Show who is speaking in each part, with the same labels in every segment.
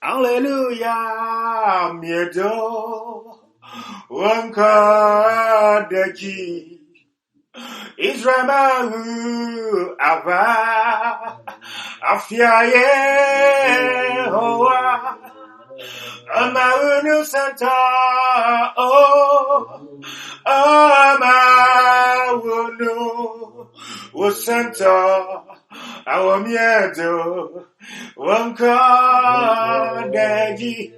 Speaker 1: Hallelujah, miedo, wanka deji, Israelu ava, afiaye hoa, amaunu santa, amaunu santa, our miedo, wanka deji.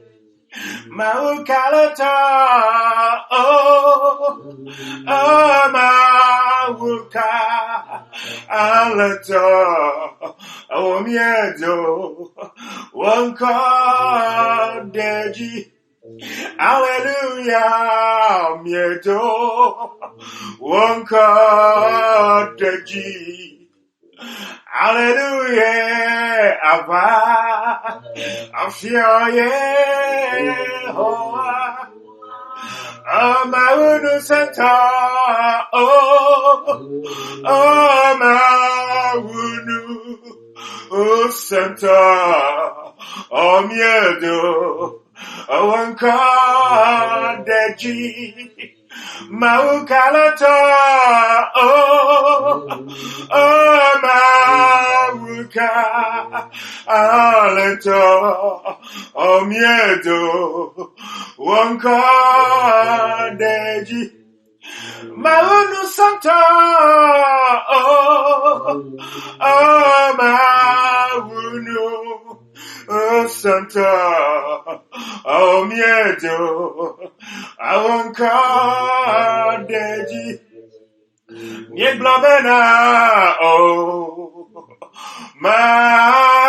Speaker 1: Maukalata, Mauka, Alata, Miedo, Wanka, Deji, Hallelujah, Miedo, Wanka, Deji. Hallelujah, Abba, Afia Yehoah, Amaunu Santa, Amaunu Santa, Miedo, Wanka Deji. Maukalata, Mauka, Alata, Miedo, Wanka Deji, Maunu Santa, Maunu Santa, Miedo, Awanka Deji, Nieblabena,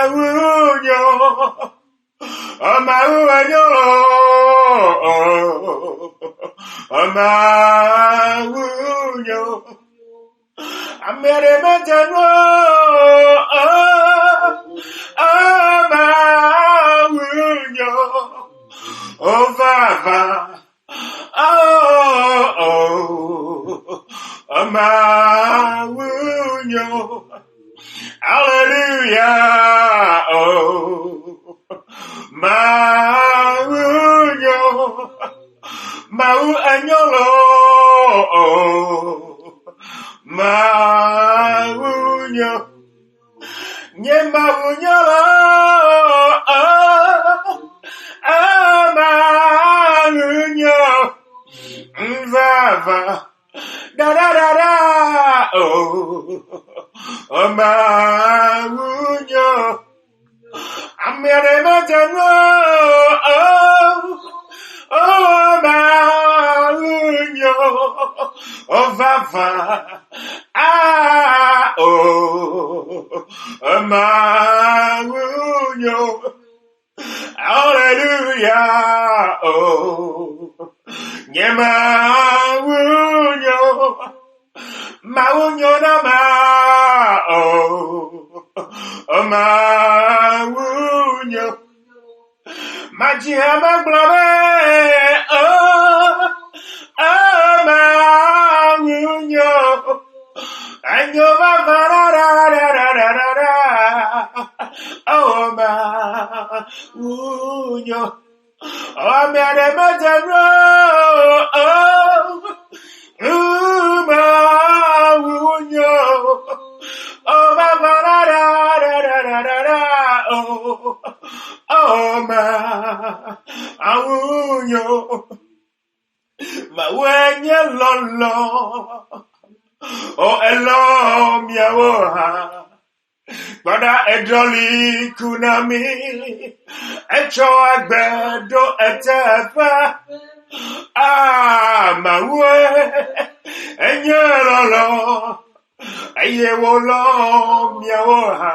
Speaker 1: Mauño, Mauño, Mauño, Amere Matano, Mauño, Vava. Mauño, hallelujah, Mauño, Mauñolo, Mauño, Nye Mauñolo, Mauño, Vava. Da da da da, Mauño, Amere Matano, Mauño, Vava, Mauño, hallelujah, Mauño, Mauño nama, Mauño, Magia magblave, Mauño, Anyo vavarararararara, Mauño, Amere Matano, Mauño, Mauño, Mauño, Lolo, Elo, Miawoha. Bada edoli kunami, echo agbedo etefa, mawe, enyerolo, eyewolo miawoha,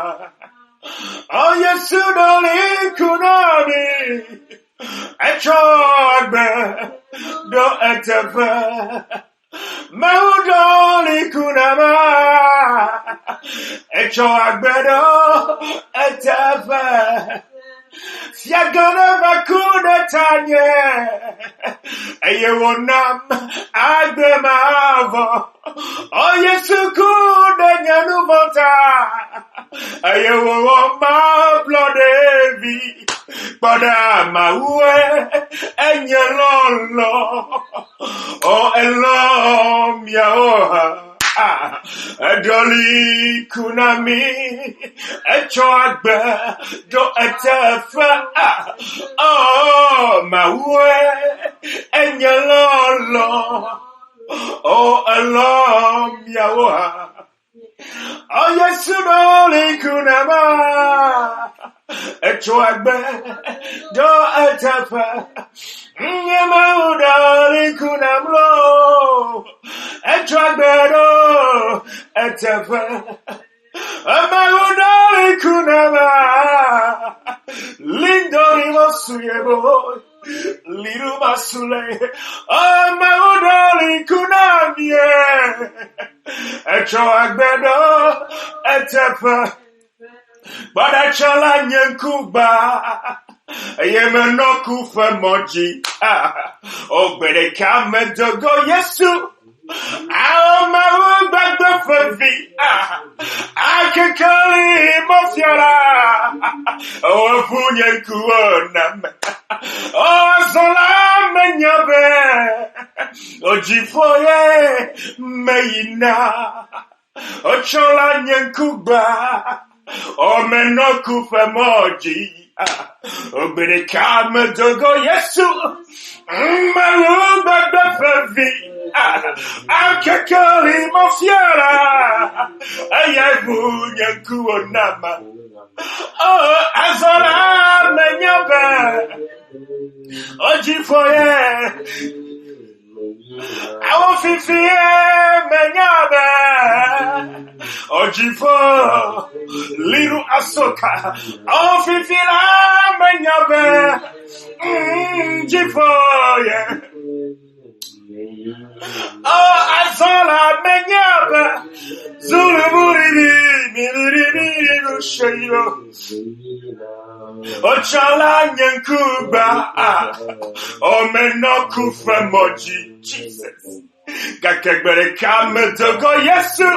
Speaker 1: yesudoli kunami, echo agbedo etefa, Maudoli kunama, echo agbedo etefa, siagana makuda tanye, eyewonam agbe mavo, yesu kuda nyanuvota, Ayewo ma blodevi. Pada mawe enyelolo. O elom yaoha. Adoli kunami echoagbe do etefa oh mawe enyelolo oh alom yawa oh yesu doli kunama echoagbe do etefa nyema doli kunamlo echoagbe etefa amagudali kunama lindori masuyebo liru masule amagudali kunamie echoagbe etefa Badachola nyankuba Yemenoku femoji Ogbede kame dogo Yesu Aomaru bagbe fevi Akekali mofiara Ofu nyankuonam Ozola menyabe Ojifoye meyina Ochola nyankuba Omenoku femoji Ogbede kame dogo Yesu Maru bagbe fevi Akekali mofiara Ayabu nyankuo nama Oh azola menyabe Ojifoye Awo fifiye menyabe Ojifo Liru asoka Awo fifila menyabe Jifo yeah Oh, azola menyaba Zuluburibi Miriribi Rushayo Ochala nyankuba Omenoku femoji Jesus Kakegbere kame dogo Yesu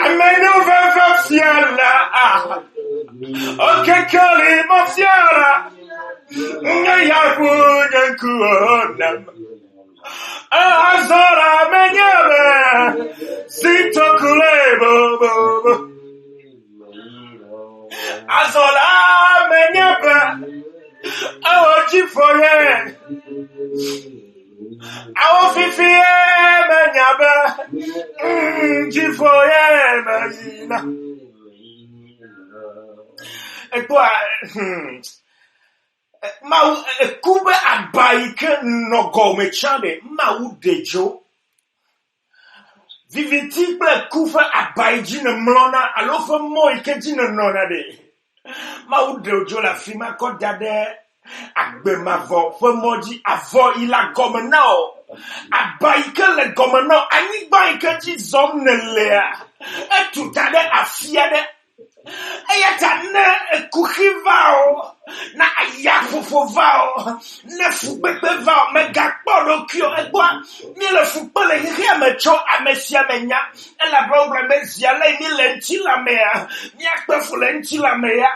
Speaker 1: Amenu veva fiala Okekali mofiala Nyayabu nyankuonam Azora menyabe Zito kulebo Azola menyabe Awojifoye Awofifiye menyabe Jifoye menina Ekwa Ma kube abaike nogo mechande ma dejo vivitible kufa abaijine mlona alofa mo ikejine nona de ma dejo la fima kodade agbe mavo femoji avo ila gomeno abaike le gomeno ani baike ji zomnelea etutade afiade Ayatane kuhivao na ayafufovao ne fubebevao megakporo kio egwa ni le fubele hia mecho amesia menya ela bobra mesia le ni lentila mea ni akpefule ntila mea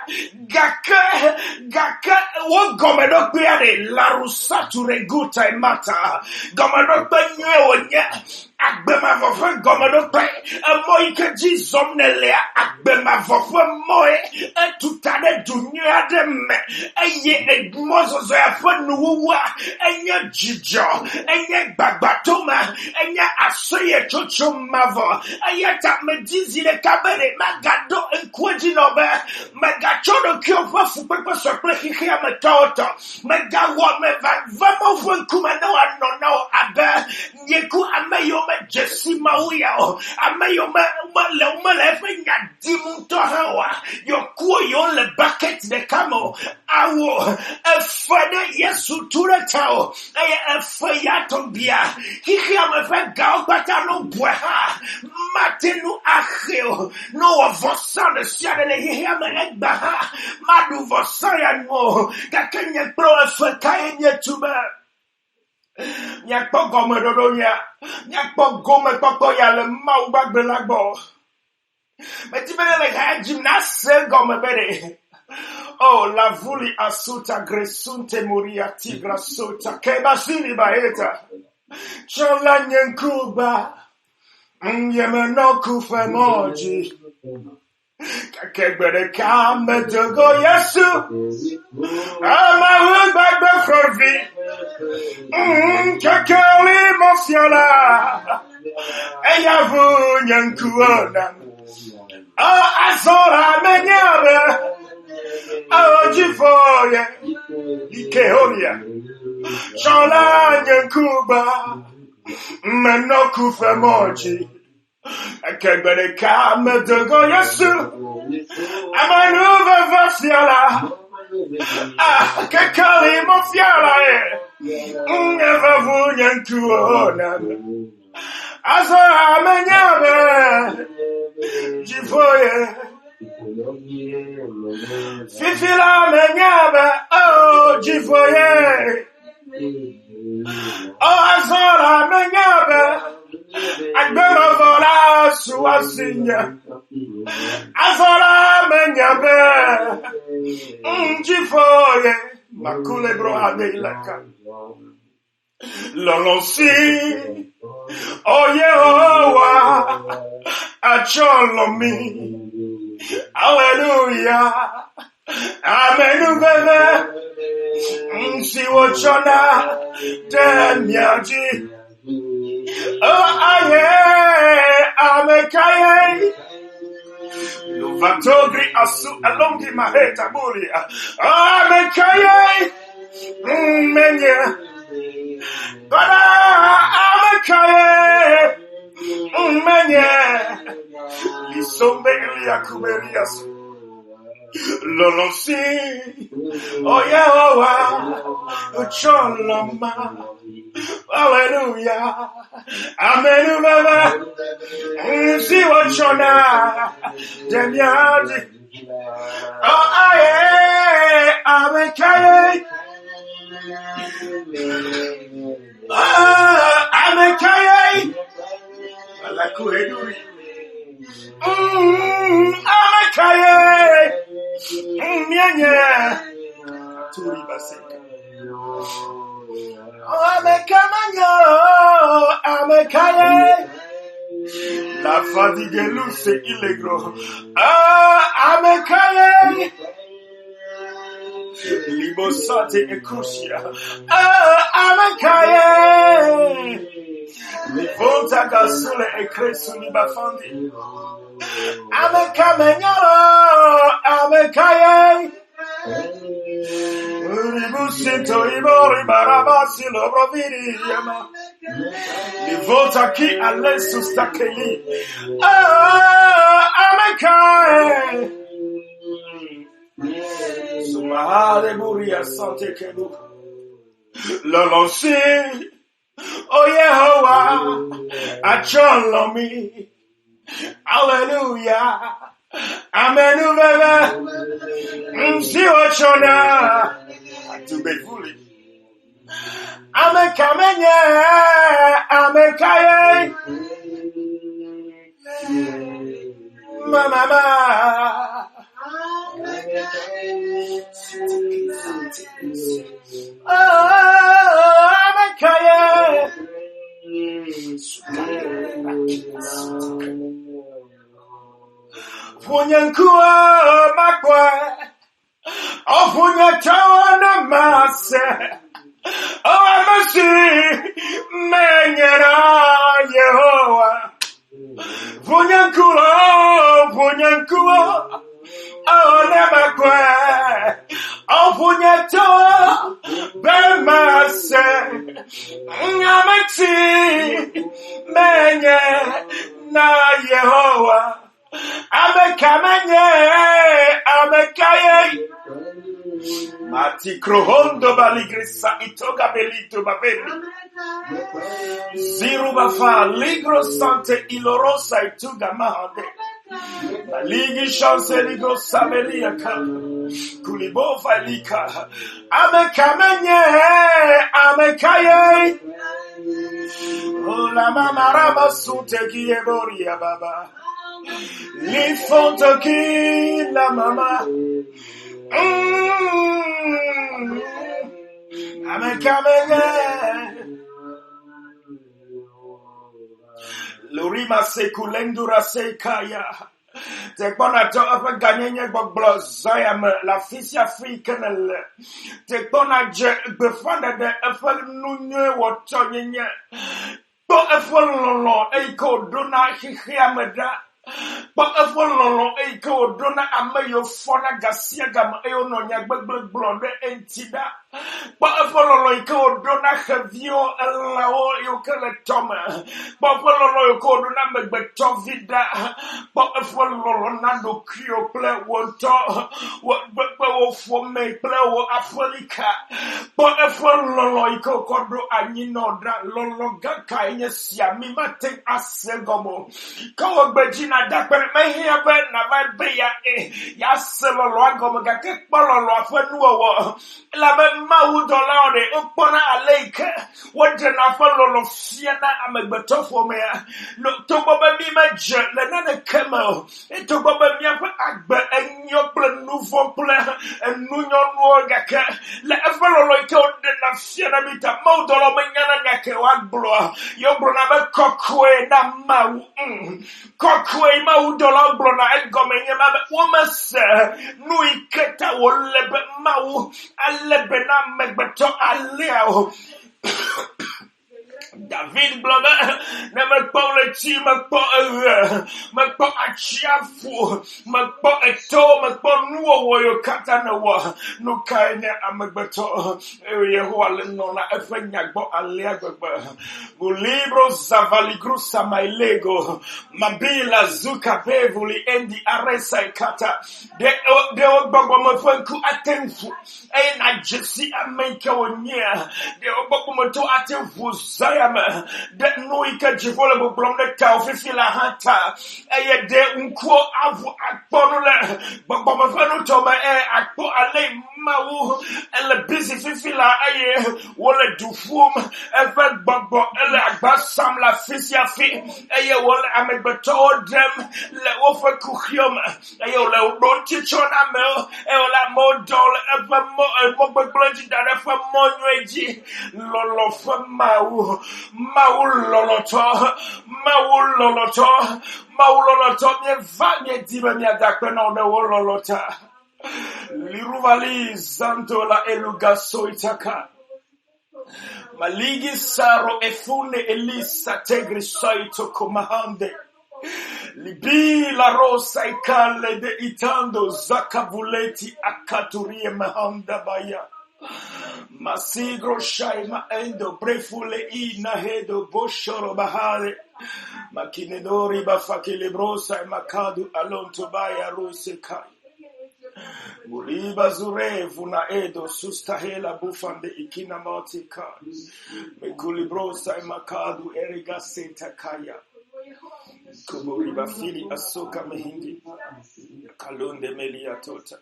Speaker 1: gaka wo gomedo pe ade la rusatu reguta imata gomedo pe nyewonya agbema vofe gomedo pe moike jizomnelea agbema vofe moe etutade dunya de me eye egmozozo ya fanuwa enya jijo enya gbagbatoma enya asoye chocho mavo ayata medizi le kabere magado enkwaji nobe magachodo kiofa fupepe sopre hihia metoto magawa meva vamo vunkuma no anono abe nyeku ameyo me jesi mauya ameyo me umalefe nyadimu tohawa yokuo yon le bucket de camo awo efade yesu turetao efayato bia hihia mefe gao batano bweha matenu acheo no vosan de siade le hihia me egbaha madu vosaya no kakenya pro efakaye nyetuba Nyakpo gome dodo ya nyakpo gome koko ya le mau bagbe lagbo Mais tu veux les gymnaste comme bébé. Oh, la vuli asuta gresunte muria tigra sota kebasini baeta. Chola nyankuba. Yemeno kufe moji. Kakebere kame dogo yesu. Ama bagbe forvi. Kakeli mofiala. Eyavu nyankuona. Oh, azora menyabe. Oh, jifoye. Ikeonia. Chola nyankuba. Menoku femoji. Akebere kame dogo yesu. Amanuva vafiala. Kakali mofiala Eva vunyankuona. Azora menyabe. Jifoye. Fifila menyabe. Oh, jifoye. Oh, azora menyabe. Agbero vola suasinya. Azora menyabe. Jifoye. Makule bro adelaka. Lolosi. Oh, Yehovah. Acholomi. Hallelujah. Amen. Si wochona demiaji. Oh aye, amekaye. Luvatogri asu alongi maheta bulia. Amekaye. Menya. Bada amekaye. Menya. Lisombe eliakuberias. Lolosi. Oh Yehovah. Choloma. Hallelujah. Amen. See what you're now. Demiadi. Oh, aye. Amekaye. Amekaye. Alakueduri. Amekaye. Mianya. Turi baseka. Amekaye. La fatigue luce illegro. Amekaye. Libosate e crucia. Amekaye. Lifonta gasule e cresu libafandi. Amekaye. Ribusinto ibori barabasi lo providi yama. Li volta chi all'esso stacchelì. Amekaye. Sumahale muria sante kelu. Lolonsi. Oh Yehovah. Acholomi. Hallelujah. Amen. Si ochona. To be fully. Amekamenye. Amekaye. Mama. Amekaye. Funyankua makwa. Ofunyatawana mase. Oh, amasi menyera Yehovah. Funyankua. Oh, nemakwa. Ofunyatawa bemase. Amati menye na Yehovah. Amekaye. Mati krohondo baligrisa itoga belito babeli. Ziru bafa ligro sante ilorosa ituga mahade. Maligi chance ligro samelia ka. Kulibova lika. Amekaye. Oh la mama rama sute kieboria baba. Li fonto ki la mama. Amekamenye. Lurima se kulendura se kaya. Te kona to apa ganyenye gbogbo zayam la fisi africaine. Te kona je befanda de efel nunye woto nyenye. To efel lolo eiko dona hihiameda. But if one long echo dona amayo fona gasia gam eo no nya gbegbe blonde entida. But if one long echo dona havio elao yo kele toma. But one long echo dona megbe tovida. But if one long nando krio play wonto what wo for me play wo Africa. But if one long echo kodo anyino dra lolo gaka enye sia mi mate asegomo. Kawo beji na dakpere me hia be na ba be ya selo lo agom ga ke kpolo lo afanu wo la be mawu dollar de opona aleke wo de na falo lo fia na amegbetofo me no to boba bi ma je le na ne kema to boba mi afa agbe enyo ple nouveau ple enu nyo no ga ke le afalo lo ke o de na fia na bi ta mawu dollar me nyana ga ke wa blo yo bro na be kokwe na mawu kokwe mawu dollar bro na engomenye ma woman se nu iketa wo lebe mawu alebe na megbeto aleo David Blogger, never call a team, a chiafu, Macpo a toe, Macpo Nuo, Katana, no kind of Amagbato, area who are Nona, a friend, Yagbo, Aleagba, Bulibro, Zavali Grusa, my Lego, Mabila, Zuka, Bevuli, and the Aresa Kata, they old Babamofanku Atenfu, and I just see a maker near, the Obakumoto Atenfu, Zayama, that no ika jivola blom de tau fifila hata, a de unko avu akponule, but Babafano Toma akpo ale mau, and the busy fifila aye, wole du fum, ever babo, ele agbasam la fisia fi, aye wole amebeto dem, le ofa kuchium, aye le don't teach on a mel, eola mo dol, ever mo blonji that ever mo nweji, lolo for mau. Mauloloto, me vanye dibe mi adakpe na one wololota. Liruvali zanto la eluga soitaka. Maligi saro efune elisa tegri soito komahande. Libi la rosa ikale de itando zakabuleti akaturie mahanda baya. Masigro shaima endo brefule ina hedo boshoro bahare makinedori bafakile brosa makadu alonto baya rusekai Muliba zurevu na edo sustahela bufande ikina motika mekuli brosa makadu eriga sentakaya kumuriba fili asoka mehingi kalunde melia tota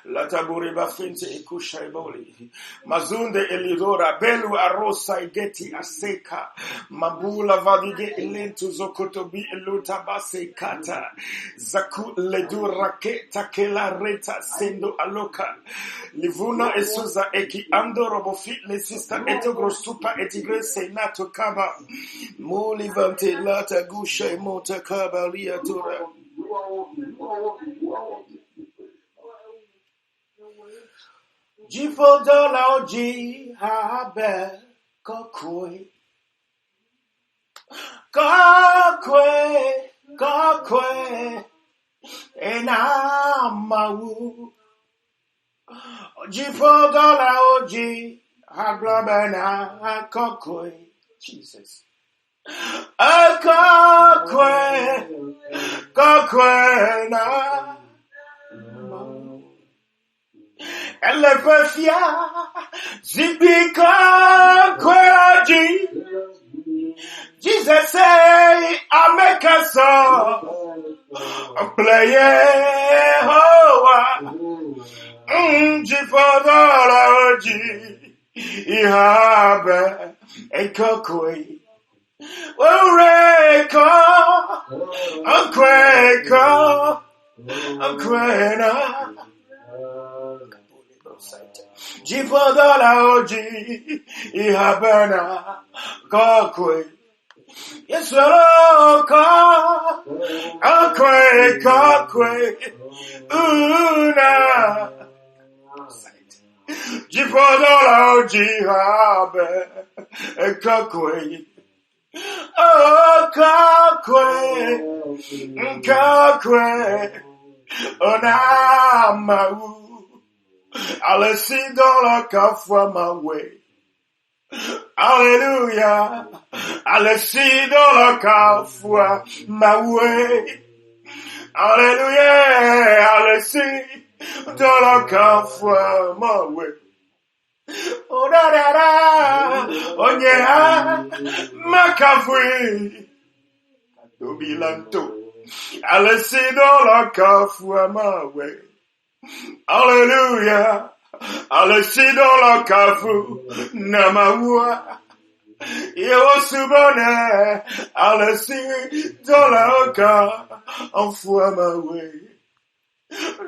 Speaker 1: Lataburi bafinte ikusha iboli. Mazunde elidora belu arosa igeti aseka. Mabula vadige elentu zokotobi eluta base kata. Zaku ledura ke takela reta sendo aloka. Livuna esuza eki ando robofi le sista etogro supa etigre senato kaba. Muli vante lata gusha emota kaba liatura. Jifodola oji habe kokwe enamawu Jifodola oji hablabena kokwe Jesus kokwe na Elefafia Zibika Kweji Jesus say I make a song play hoa Jifodology Ihabe Ekokwe Ureka, Anqueka, Anquena. Jipodola oji, Ihabana, Gokwe. Yes, Roka, Anqueka, Una. Jipodola oji, Habe, Gokwe. Oh, Kakwe, Onamaou. I'll see dollar come my way. Hallelujah. I'll see dollar come my way. Hallelujah. I'll see dollar come my way. Oh, da da da. Oh, yeah. Makafui. Dobilanto. I'll see dollar come my way. Hallelujah. Alesidola kafu namawa. Yosubone. Alesidola ka anfuamawe.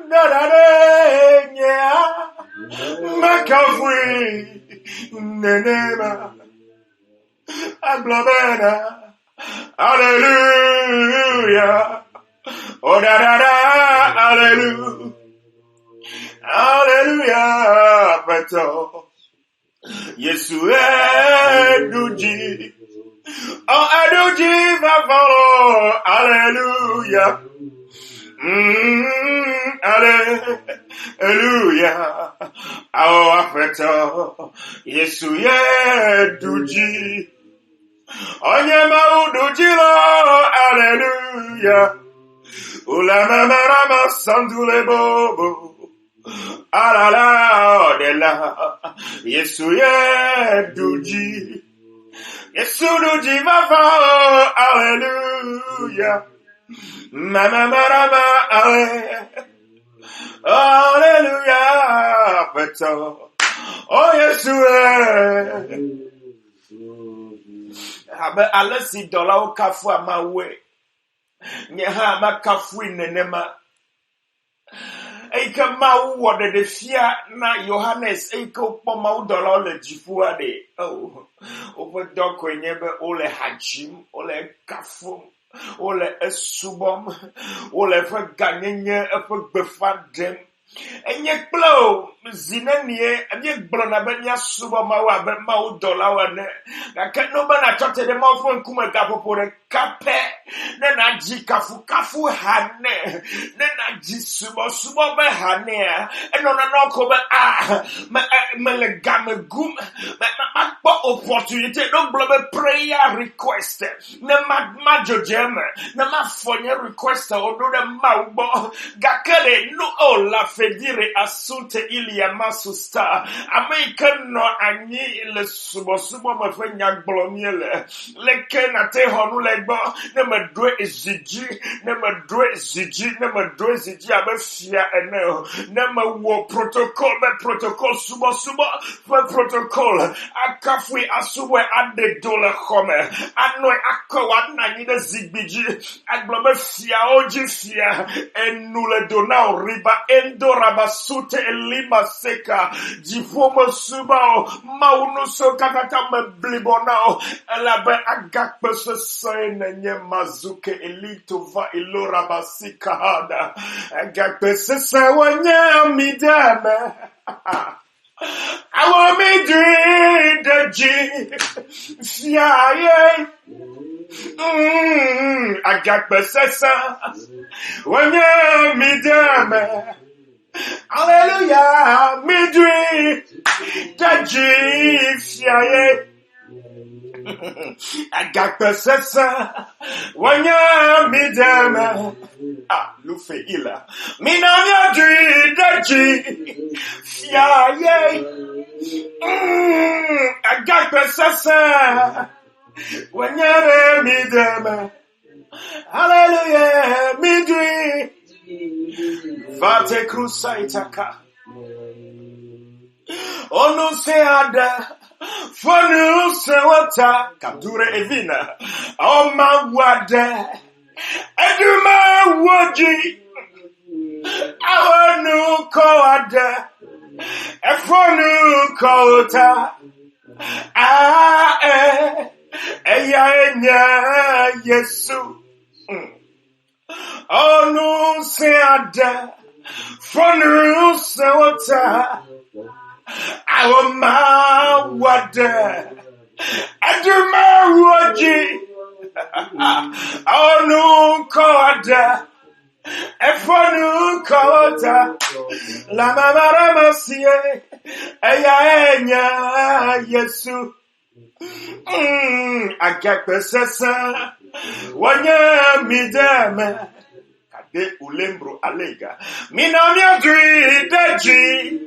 Speaker 1: Dadadenya. Makafui nenema. Aglobena. Hallelujah. Oh da da da. Hallelujah. Hallelujah, Pato. Yesu eduji. Oh, eduji vavolo. Hallelujah. Hallelujah. Oh, Pato. Yesu eduji. Onyema uduji lo. Hallelujah. Ulama marama sandule bobo. Alala de la Yesu ye duji Yesu duji vava Hallelujah Mama marama Hallelujah Peto Oh Yesu Abe alesi dola o kafu amawe Nyeha ama kafu nenema Eika mau wode de fia na Johannes eika upoma udola ole jifua de. Oh, ope doko nyebe ole hajim, ole kafum, ole esubom, ole fe ganyenye, efe befadem. Enye klo zinenie enye gbro na be nya subo ma wa be ma udola wane na ke no ba na chote de ma fo nkume ka popore kape ne na ji kafu hane ne na ji subo be hane eno na no ko be me le game gum ma opportunity no blo be prayer request ne ma jojem ne ma fonye request o do de ma ubo gakele no o la fedire asunte ili ya masusta American no anyi le subo ma fenya gbloniele le kenate honu legbo ne me dwe eziji ne me dwe eziji abefia ene ne me wo protocol subo fe protocol akafui asuwe ade dole khome anoi akwa na nyi de zigbiji agblome fia oji fia enule dona riba endo rabasute elima seka jifomo subao mauno so kakata me blibonao elabe agakpe se sene nye mazuke elito va ilo rabasika hada agakpe se sewanye amideme I want me dream the G. Yeah. I got possessor. When you me damn. Hallelujah. Me dream the G. Yeah. I got possessor. When you me damn. Lufe ila. Me know your dream the G. Yeah. I got possessor. When you're me them. Hallelujah. Me dream. Vate crusaitaka. Onu se ada. Fonu sewata kapture evina. Oma wade. Eduma woji. Awonu koade. Efonu kota. Eya enya Yesu. Onu seade. Fonu sewata. Awoma wade. Eduma woji. Onu koade. Efonu kota. La mamara masie. Eya enya Yesu. Akakpesesa. Wanya mideme. Kade ulembro alega. Mina miadri deji.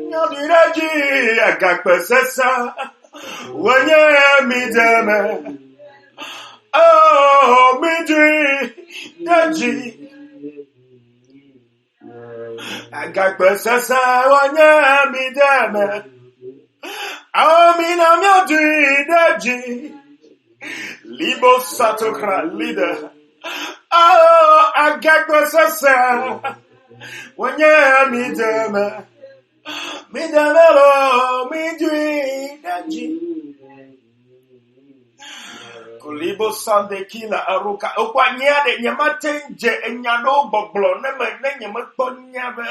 Speaker 1: Miadri deji. Akakpesesa. Wanya mideme. Oh, midri deji. Akakpesesa. Wanya mideme. Oh, mina miadri deji. Libo satokra leader. Oh, agagwasasa. Wanya mideme. Mideme lo midwi daji. Kulibo sande kila aruka. Okwanyade nyamate nje enyano boblo. Neme nyamatonyabe.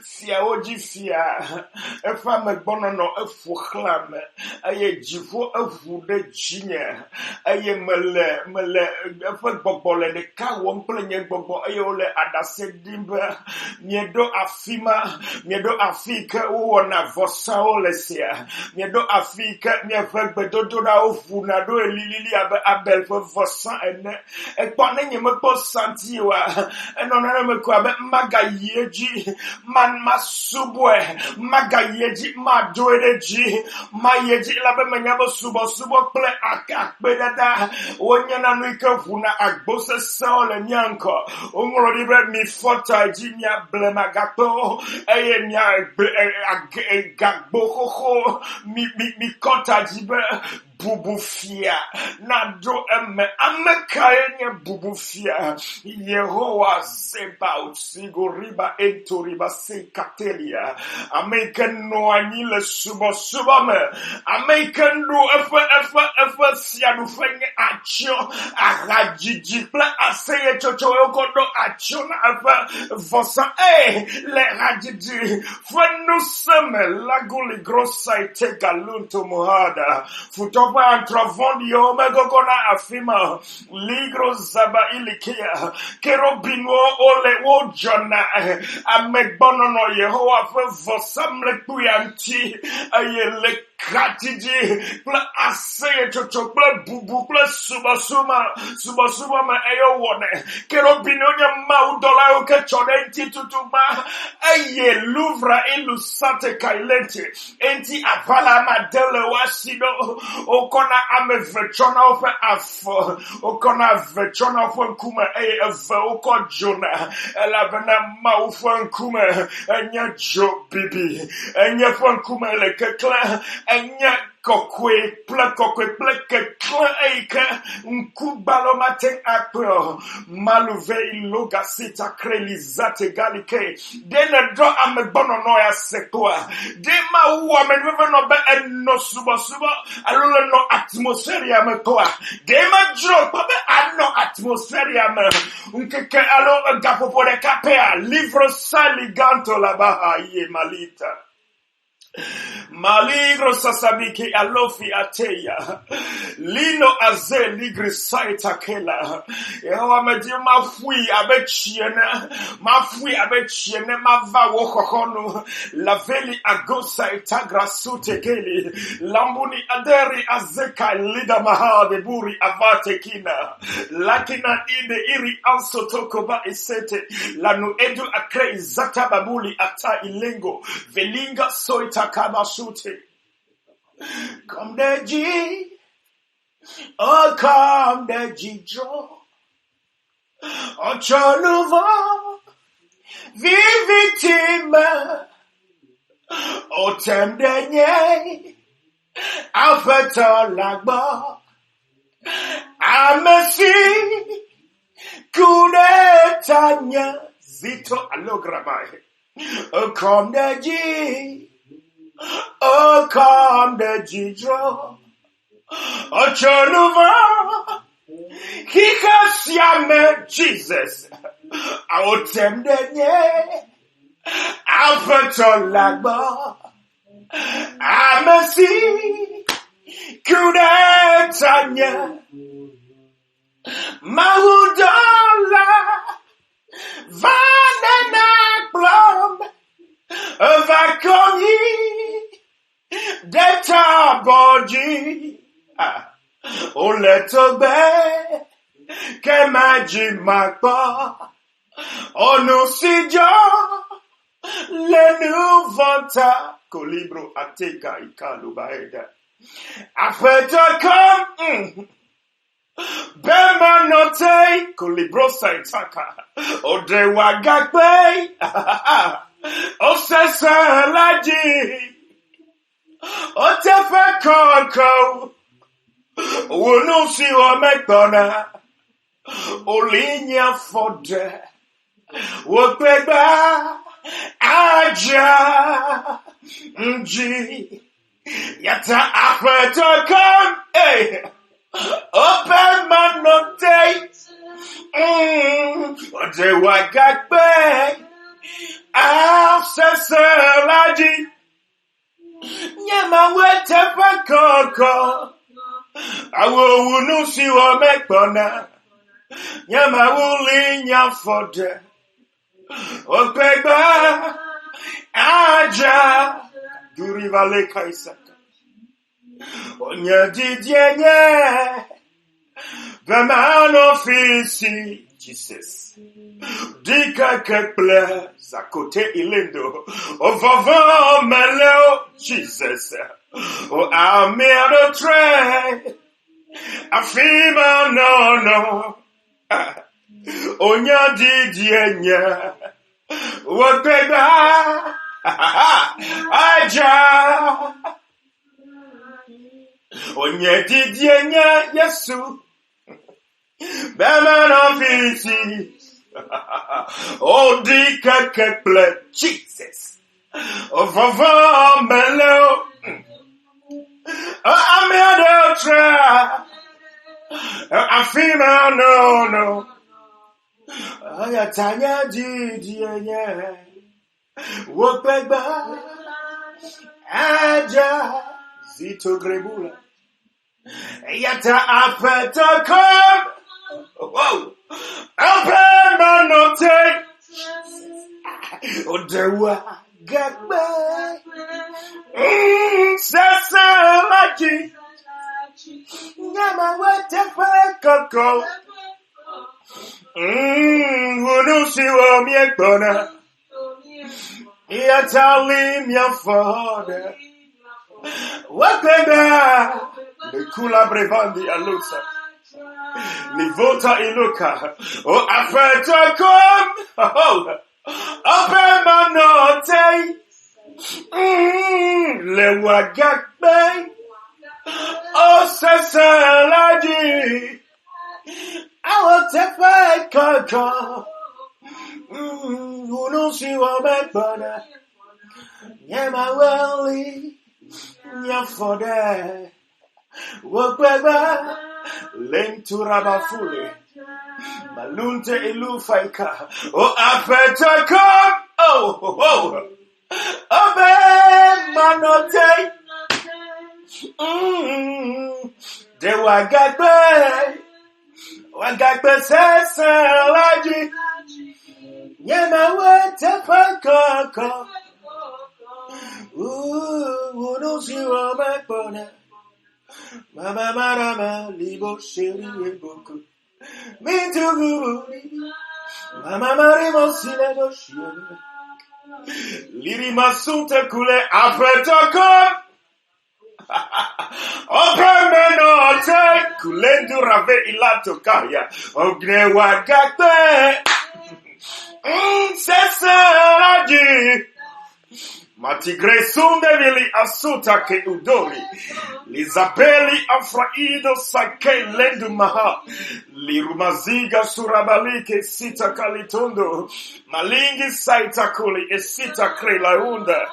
Speaker 1: Fia oji fia. Efa megbono no efu klame. Aye jivo efu de jinya. Aye mele efa gbobole de ka wonple nye gbogbo. Aye ole adase dimbe. Miedo afima. Miedo afike uwo na vosa ole sia. Miedo afike miefe gbedodo da ofu na do elilili abel fe vosa ene. Ekwane nye mekpo santi wa. Enonane mekwa abe maga yeji. Man masubwe magayeji madoereji mayeji labe menyabo subo ple akakbedada wonyana nuike funa agbose sole nyanko ongoro libre mi fota ji nya ble magato eye nya gagbo koko mi kota jibe bubufia nado amekaye bubufia Yehowa Zebaoth sigoriba entoriba se katelia American no anile subo me American do efa siadu fenge acho arajiji pla aseye chocho yokodo acho na efa vosa le rajiji fenu seme laguli grossa ite galunto mohada futo Antrofondio megogona afima ligro zaba ilikia kerobino ole wojona amegbono no Yehowa fe vosamle kuyanti ayele Kratiji, pla aseye chocho, pla bubu, pla subasuma ma eyo wone. Kerobinonya maudola oke chonenti tutuma. Aye louvra ilusate kailente. Enti apala madele wasido. Okona ame vechona ofe afo. Okona vechona ofe nkume eye eve oko jona. Elavena ma ofe nkume. Enya jo bibi. Enya ofe nkume le kekle. Enya kokwe pleke eike nkubalo mate apro maluve iloga sita krelizate galike dene do amegbono no ya sekwa de ma wo amenwe no be enno subo alolo no atmosphere ya metoa de ma jro pa be anno atmosphere ya me nkeke alo gapopo de kapea livro saliganto la baha ye malita Maligro sasabiki alofi ateya lino aze ligri saita kela Yehowa meji mafui abechiene mava wokokono laveli agosa itagra sute keli lambuni aderi azeka lida mahade buri avate kina lakina ide iri anso tokoba isete lanu edu akre izata babuli ata ilengo velinga soita kabasute. Come the G, oh come the G Joe, Ocho Nouveau, vivitime, Otem denye. Alpha lagba. Amesi. Kudetanya. Zito alogramai. Come the G. Oh, come the G-dro. Oh, Chonuva. Kikasiame Jesus. Aotem denye. Alpha lagba. Amesi. Kudetanya. Mahudola. Vanena plum. Vakomi. Deta boji. Oletobe. Kemaji makba. Onusijo. Lenu vanta. Kolibro ateka ikalubaeda. After come. Bema note. Kolibro saitaka. Odewa gakbe. Osesa laji. Otefe koko. Wonu si o mekona. Olinya fode. Wopegba. Aja. Nji. Yata afeto come. Hey. Open man no day. Odewa gakbe. Osesa laji. Nyama wetefe koko. Awo wunu si o mekona. Nyama wuli nyafode. Opegba. Aja. Durivale kaisaka. Onya didyenye. Veman ofisi. Jesus. Dika keple. Zakote ilendo. Ovava meleo. Jesus. Oh, I'm here to try. Afima no. Onya didienya. Wapega. Aja. Onya didienya Yesu. Beman ofisi. Oh, dika keple. Jesus. Ovava meleo. I'm here to try. I feel no. I tanya didienya. Wopegba. Aja. Zito grebula. Yata apeta come. Whoa. Open manote. Odewa gagba. Sasa laji. Nyama wetefe koko. Wunu siwo miekona. Yatali miafode. Wapenda. Lekula brevandi alusa. Livota iluka. Oh, afeta kom. Oh, open manote. Le wagakbe. Oh, sasa laji. Awotefe koko. Unu si wa mekbona. Nyema weli. Nyafode. Wopegba. Lentura bafule. Malunte ilufaika. Oh, afeta kom. Oh. Obe manote. De wagagbe sesa laji. Nyema wetefe koko. Wunu si wa mekbona. Mama marama libo sheri eboku. Mintugu. Mama marimo silebo sheri. Liri masunte kule afetoko. Opemenote kulendu rave ilato kaya. Ogre wagakbe. Sesaraji. Matigresunde vili asuta ke udori. Lizabeli afraido sake lendu maha. Lirumaziga surabalike sita kalitondo. Malingi saita kuli esita krelaunda.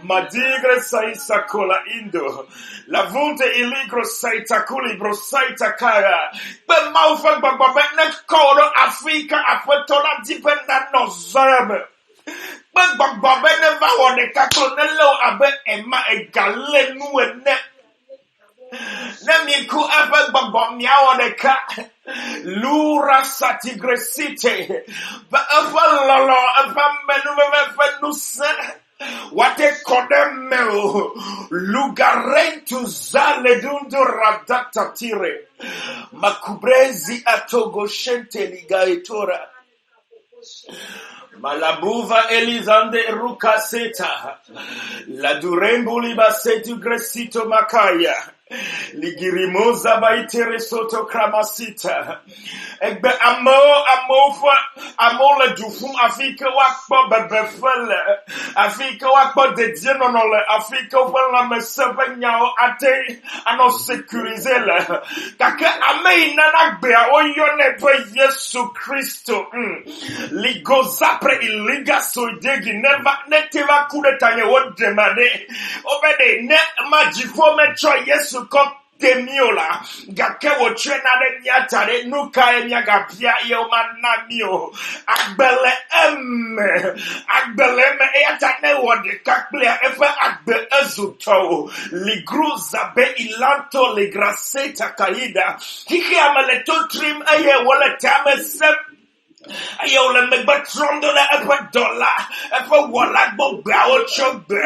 Speaker 1: Madigre saisa kola indo. Lavunte iligro saita kuli bro saita kaya. Be maufa gbagbabe ne kodo Afrika afetola dipenda no zarame. Gbagba ne va wɔ ne kaklo ne lo abe ema egale nu ene. Ne miku abe gbagba mia wɔ ne ka. Lura satigresite. Ba afa lolo afa menu afa nusa. Wate kodemeo. Lugarentu zale dundu radata tire. Makubrezi atogo shente ligaetora. Malabuva Elizande Ruka Seta. La Durembuli Basetu Gresito Makaya. Ligirimoza Baitere Soto Kramasita. Egbe amo le dufum Afrika wakpo bebefele. Afrika wakpo de dienonole. Afrika wala mesebe nyao ate ano sécuriser le. Kake ame inana gbea oyone pe Yesu Kristo. Ligoza pre iliga soidegi ne teva kude tanye wo demande. Obede ne majifo mecho Yesu kom temiola gake wo trena de nyatare nuka enyaga pia ye o manamio agbele me eyata ne wo de kakplea efa agbe ezuto ligruza be ilanto ligraseta kaida hiki amaleto trim aye wala tamesem ayo le megbatrondo le epe dola epe wala gbogba o chogbe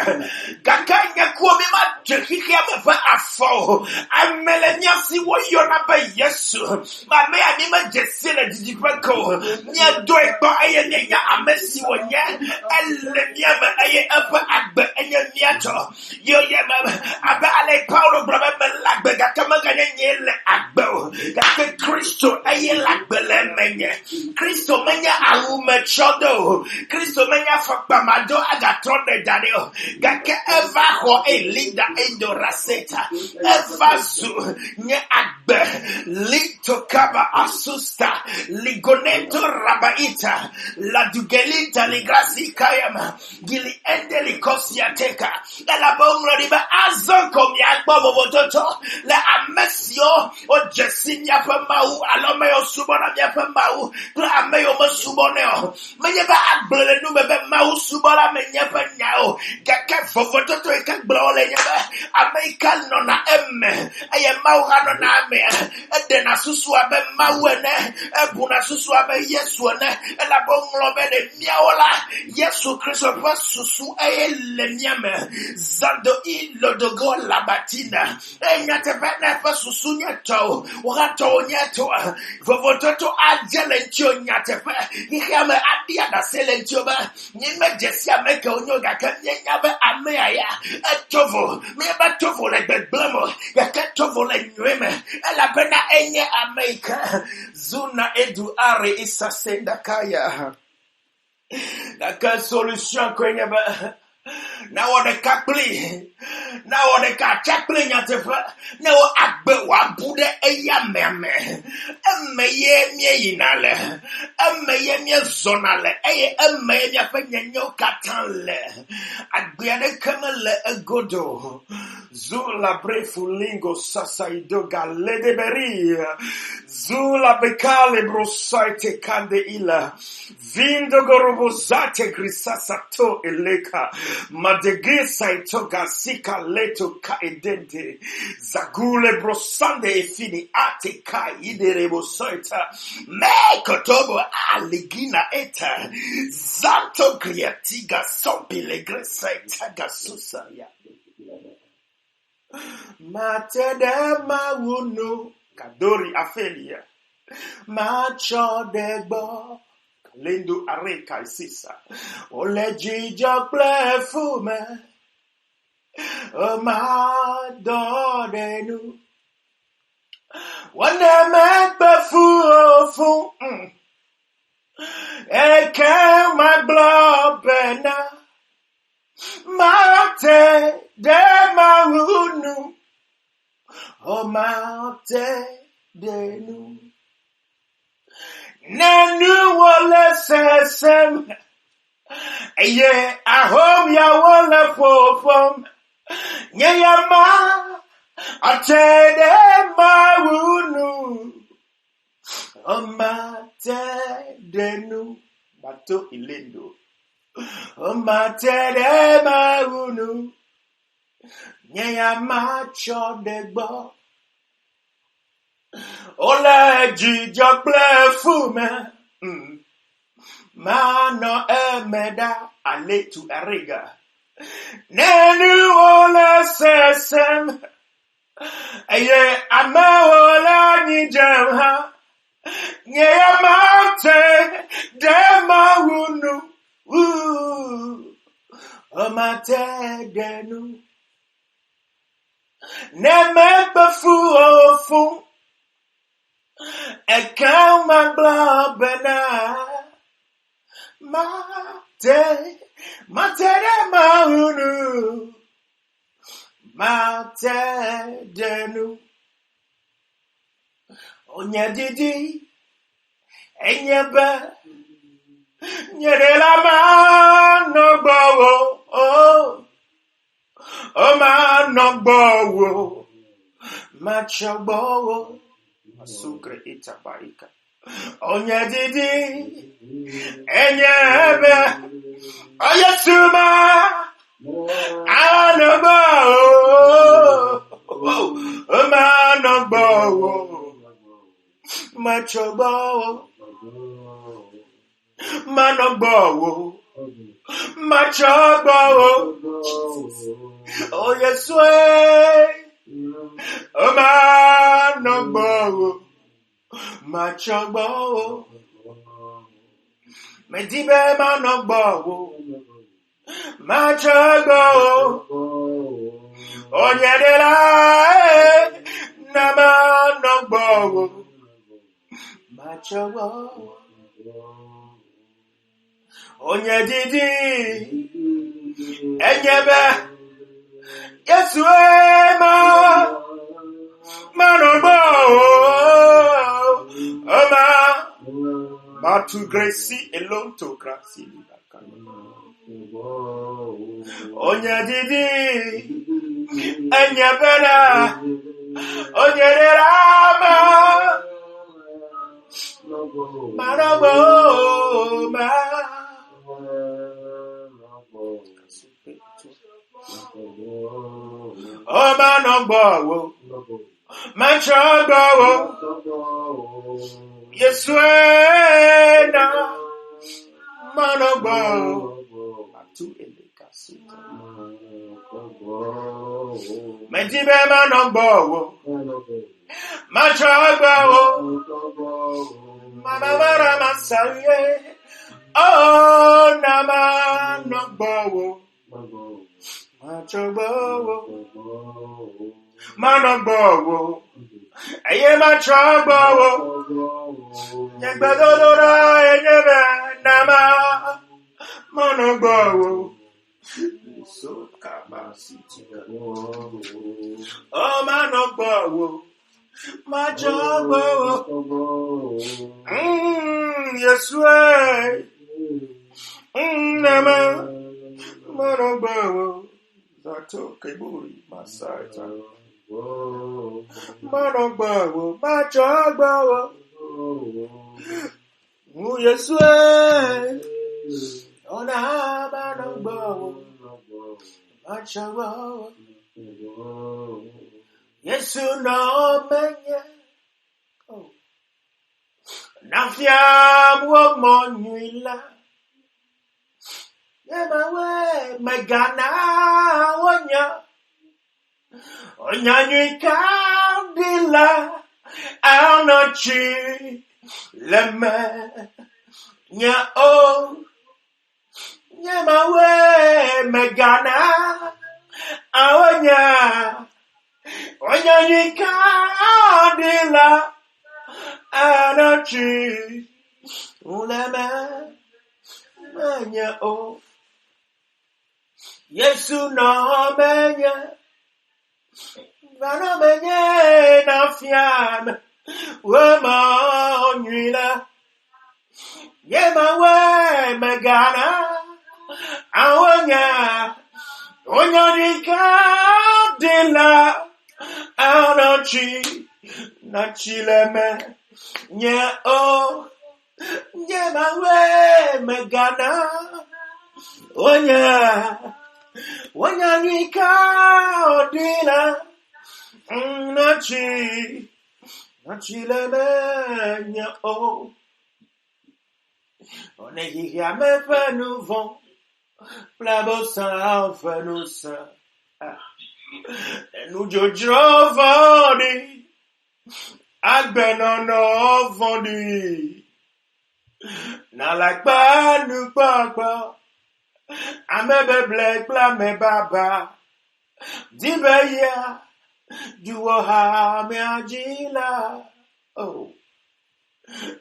Speaker 1: kakanya kuomi ma jekiki amefa afo amele nyasi wo yona ba Yesu ma me ani ma jesi le didipeko nya do ekpo aye nya amesi wo nya ele nya ma aye epe agbe enya miato yo ye ma aba ale paulo brother me lagbe gakama ganya nyele agbe gake Kristo aye lagbe le menye Kristo menya alume chodo Kristo menya fakpamado agatronde daneo gake eva ho elida endoraseta eva zu nye agbe lito kaba asusta ligoneto rabaita la dugelinta ligrasi kayama gili ende likosia teka la bomro diba azonko mi agbo bobototo la amesio o jesinya pa mau alome o subona mi pa mau ameyo masuboneo menyeba agbele nu bebe mau subola menyepa nyao keke fofototo ikagbele nyeba Amerika no na emme aye mau hano na ame ede na susu abe mau ene ebu na susu abe Yesu ene ela bonglo be de miaola Yesu Kristo pa susu aye le nyame zando ilo dogo labatina enyate bene pa susu nyato wakato nyato fofototo ajele nchio nyatepe yame adia da selentio ba nyime jesia meka onyoga kanyenya ba ameaya etovo me ba tovo le beblemo ya ketovo le nyweme ela bena enye Amerika zuna edu are isasenda kaya la solution kwenye ba na wode kakli na wode ka chakli nyatefa na wo agbe wa bude eyameme emeye mieyinale emeye miezonale eye emeye miafenyenyo katanle agbiane kamele egodo zula brefulingo sasaido galedeberi zula bekale brosaite kande ila vindo gorobozate grisasato eleka madegesa itoga sika leto kaedente zagule brosande e fini ate ka iderebo soita me kotobo aligina eta zanto kriatiga sompi le gresa itaga susaya matede mawuno kadori afelia macho degbo Lendo areka isisa. Ole jijo plefume. Ma dodenu. Wane me befu. Eke ma blobena. Ma mate de nous. Nanu wole sesem. Eye ahom ya wole fofom. Nye yama atede mawunu. O mate de nous. Bateau ilendo. O mate de mawunu. Nye yama chodegbo. Ole jijo ple fume. Mano emeda ale tu ariga. Nenu ole sesem. Eye ame ole nijemha. Nye mate de mawunu. O mate de nu. Ne me befu ofu. E kan ma bla bena. Mate de mawunu. Mate de nu. Onye didi. Enyebe. Nyere la man no gbowo. Oh man no gbowo. Macho gbowo. Masukre itabaika. Onye didi. Enyebe. Oyetuma. Ano gbowo. Oh man no gbowo. Macho gbowo. Mano gbowo. Macho gbowo. Oh yes way. Oh mano gbowo. Macho gbowo. Medibe mano gbowo. Macho gbowo. Onyedela na mano gbowo. Macho gbowo. Onye didi. Enyebe. Yesu ema. Mano gbowo. Oma. Matu Gracie alone to Gracie. Onye didi. Enyebe na. Onye derama. Manobo ma. Oh manobo. Machobo. Yeswena. Manobo. Atu elikasuta. Medibe manobo. Machobo. Mama masaye. Oh nama no gbowo. Machobo. Mano gbowo. Eye machobo. Yegbedodora enyebe nama. Mano gbowo. So capacity. Oh mano gbowo. Machobo. Yes way. Nama. Mano gbowo. Zato keburi masaita. Mano gbowo. Macho gbowo. Yes way. Ona mano gbowo. Macho gbowo. Yesu no menye. Nafiam wo monuila. Yemawe megana wonya. Onya nyika dila. Anochi leme. Nya o. Yemawe megana. Awonya. Onya nyika dila. Anochi uleme menya o. Yesu no menya. Vanamenye na fiam. Wema onwila. Yema we megana. Awanya. Onyanika de la. Anochi. Nachileme. Nye o. Yema we megana. Onyanika de la. Nachileme. Nye o. On est qui a me fait nous vent, plabo sang fait nous sang. Nous jojo vendi, agbenon vendi. Na like ba nous papa, ame be black bla me baba. Di be ya, duo ha me agila. Oh.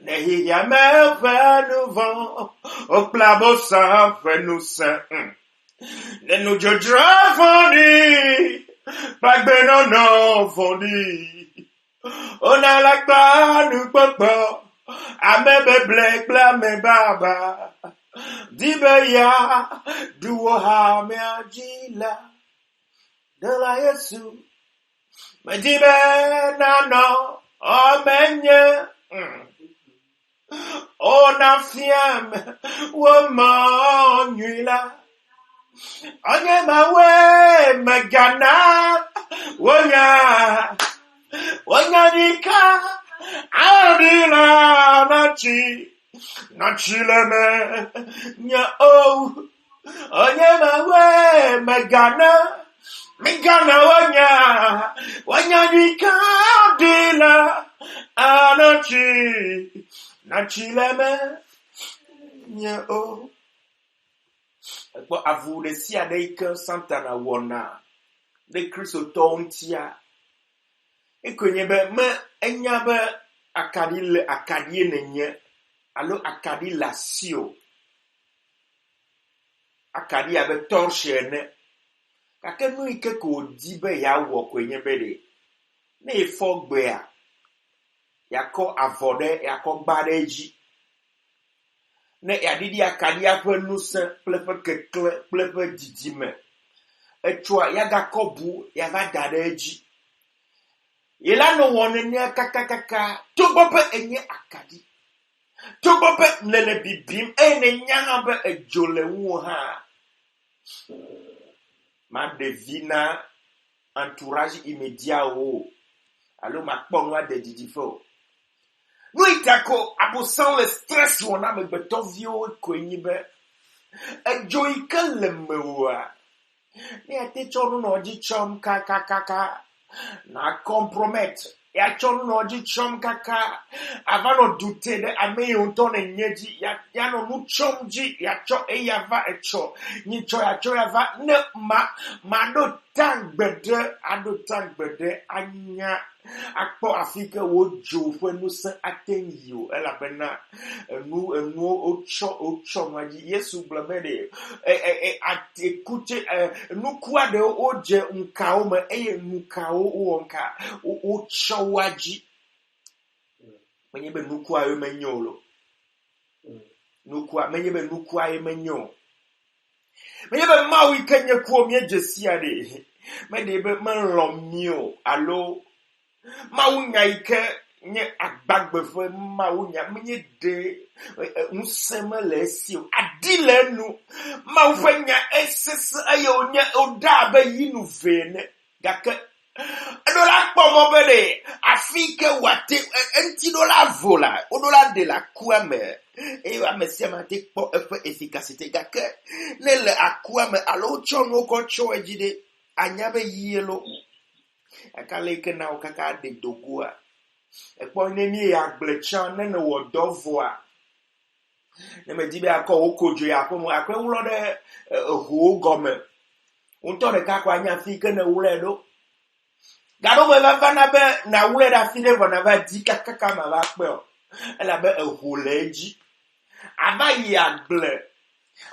Speaker 1: Nehiya me fait nous vent, au plabo sang fait nous sang. Ne nous jojo vendi, bagbenon vendi. On a la gba nous papa, ame be black bla me baba. Di be ya, duo ha me agila. De la Yesu, me di be nano, o menye. On a fiam, woman, nuila. Onye ma we, megana, wonya nika, adila, nachi leme, nya o. Onye ma we, megana, wonya nika, adila, nachi. Nachileme nya o. Ekpo avude si adeike santana wona. De Kristo tontia. Ekonye be me enya be akadie nenye. Alo akadi lasio. Akadi abe torshene. Kake nu ike ko dibe ya wo kwenye bede. Ne efogbe ya. Yako avode, yako badeji. Ne yadidi akadi ape nusen, plepe kekle, plepe didime. Etwa yaga kobu, yaga dadeji. Yela no wone nye kakakaka, tobope enye akadi. Tobope nene bibim, ene nyangabe ejole wuha. Ma devina entourage immédiat o. Alo ma kponwa de didifo. Nous itako abosan le stress wona me betovio kwenyibe. Ejoika lemewa. Ni ate chonu no ji chom kaka na compromettre. Ya chonu no ji chom kaka avant no douter de ame yonton enyeji ya no mu chom ji ya cho e ya va e cho ni cho ya va ne ma do tangbede anya akpo Afrique wo jo fo nu se atenyo ela bena nu ocho maji Yesu blabede écoute nu kwa de oje nkao ma nkao wonka ocho waji menyebe nu kwa yo menyolo nu kwa menyebe nu kwa yo menyo menyebe mawi kenye kwa miejesi ade medebe manlomio allo Maunya ike nye agbagbefo maunya menye de nsema lesio adile nu maufanya ss ayonya odabe yinu vene gake dola pomo bele afike wate enti dola vola odola de la kuame e wa mesia mate po efficacité gake ne le akuame alo chono ko choejide anyabe yelo akaleke na okaka de dogua ekpo nemi agblechan ne no wodovoa ne me dibe akọ okojo ya akomo akwewulo de ho gome unto de ka kwa nya fi ke na wule do gado me va na be na wule da fi de vona va di kaka ma va pe o ela be ho leji aba yi agble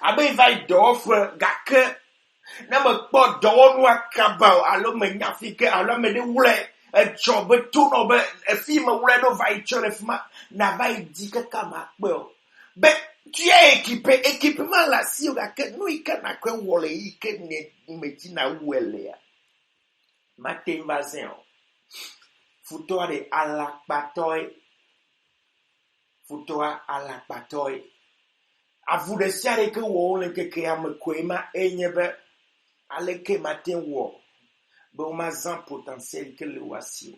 Speaker 1: abe vai dof gake Na me kpɔ dɔwɔnu akaba alo me nyafike alo me de wlɛ etsɔ be to no be efi me wlɛ do va yi tsɔ le fima na va yi di kaka ma kpe o. Be tu es équipement la si o gake nu yi ke na kwe wɔ le yi ke ne me dzi na wu ele ya. Mate mbazin o. Futoa de alakpatɔe. Futoa alakpatɔe. Avu de sia de ke wɔ le keke ame koe ma enye be ale ke matin wɔ be o ma zan potentiel ke le wasi o.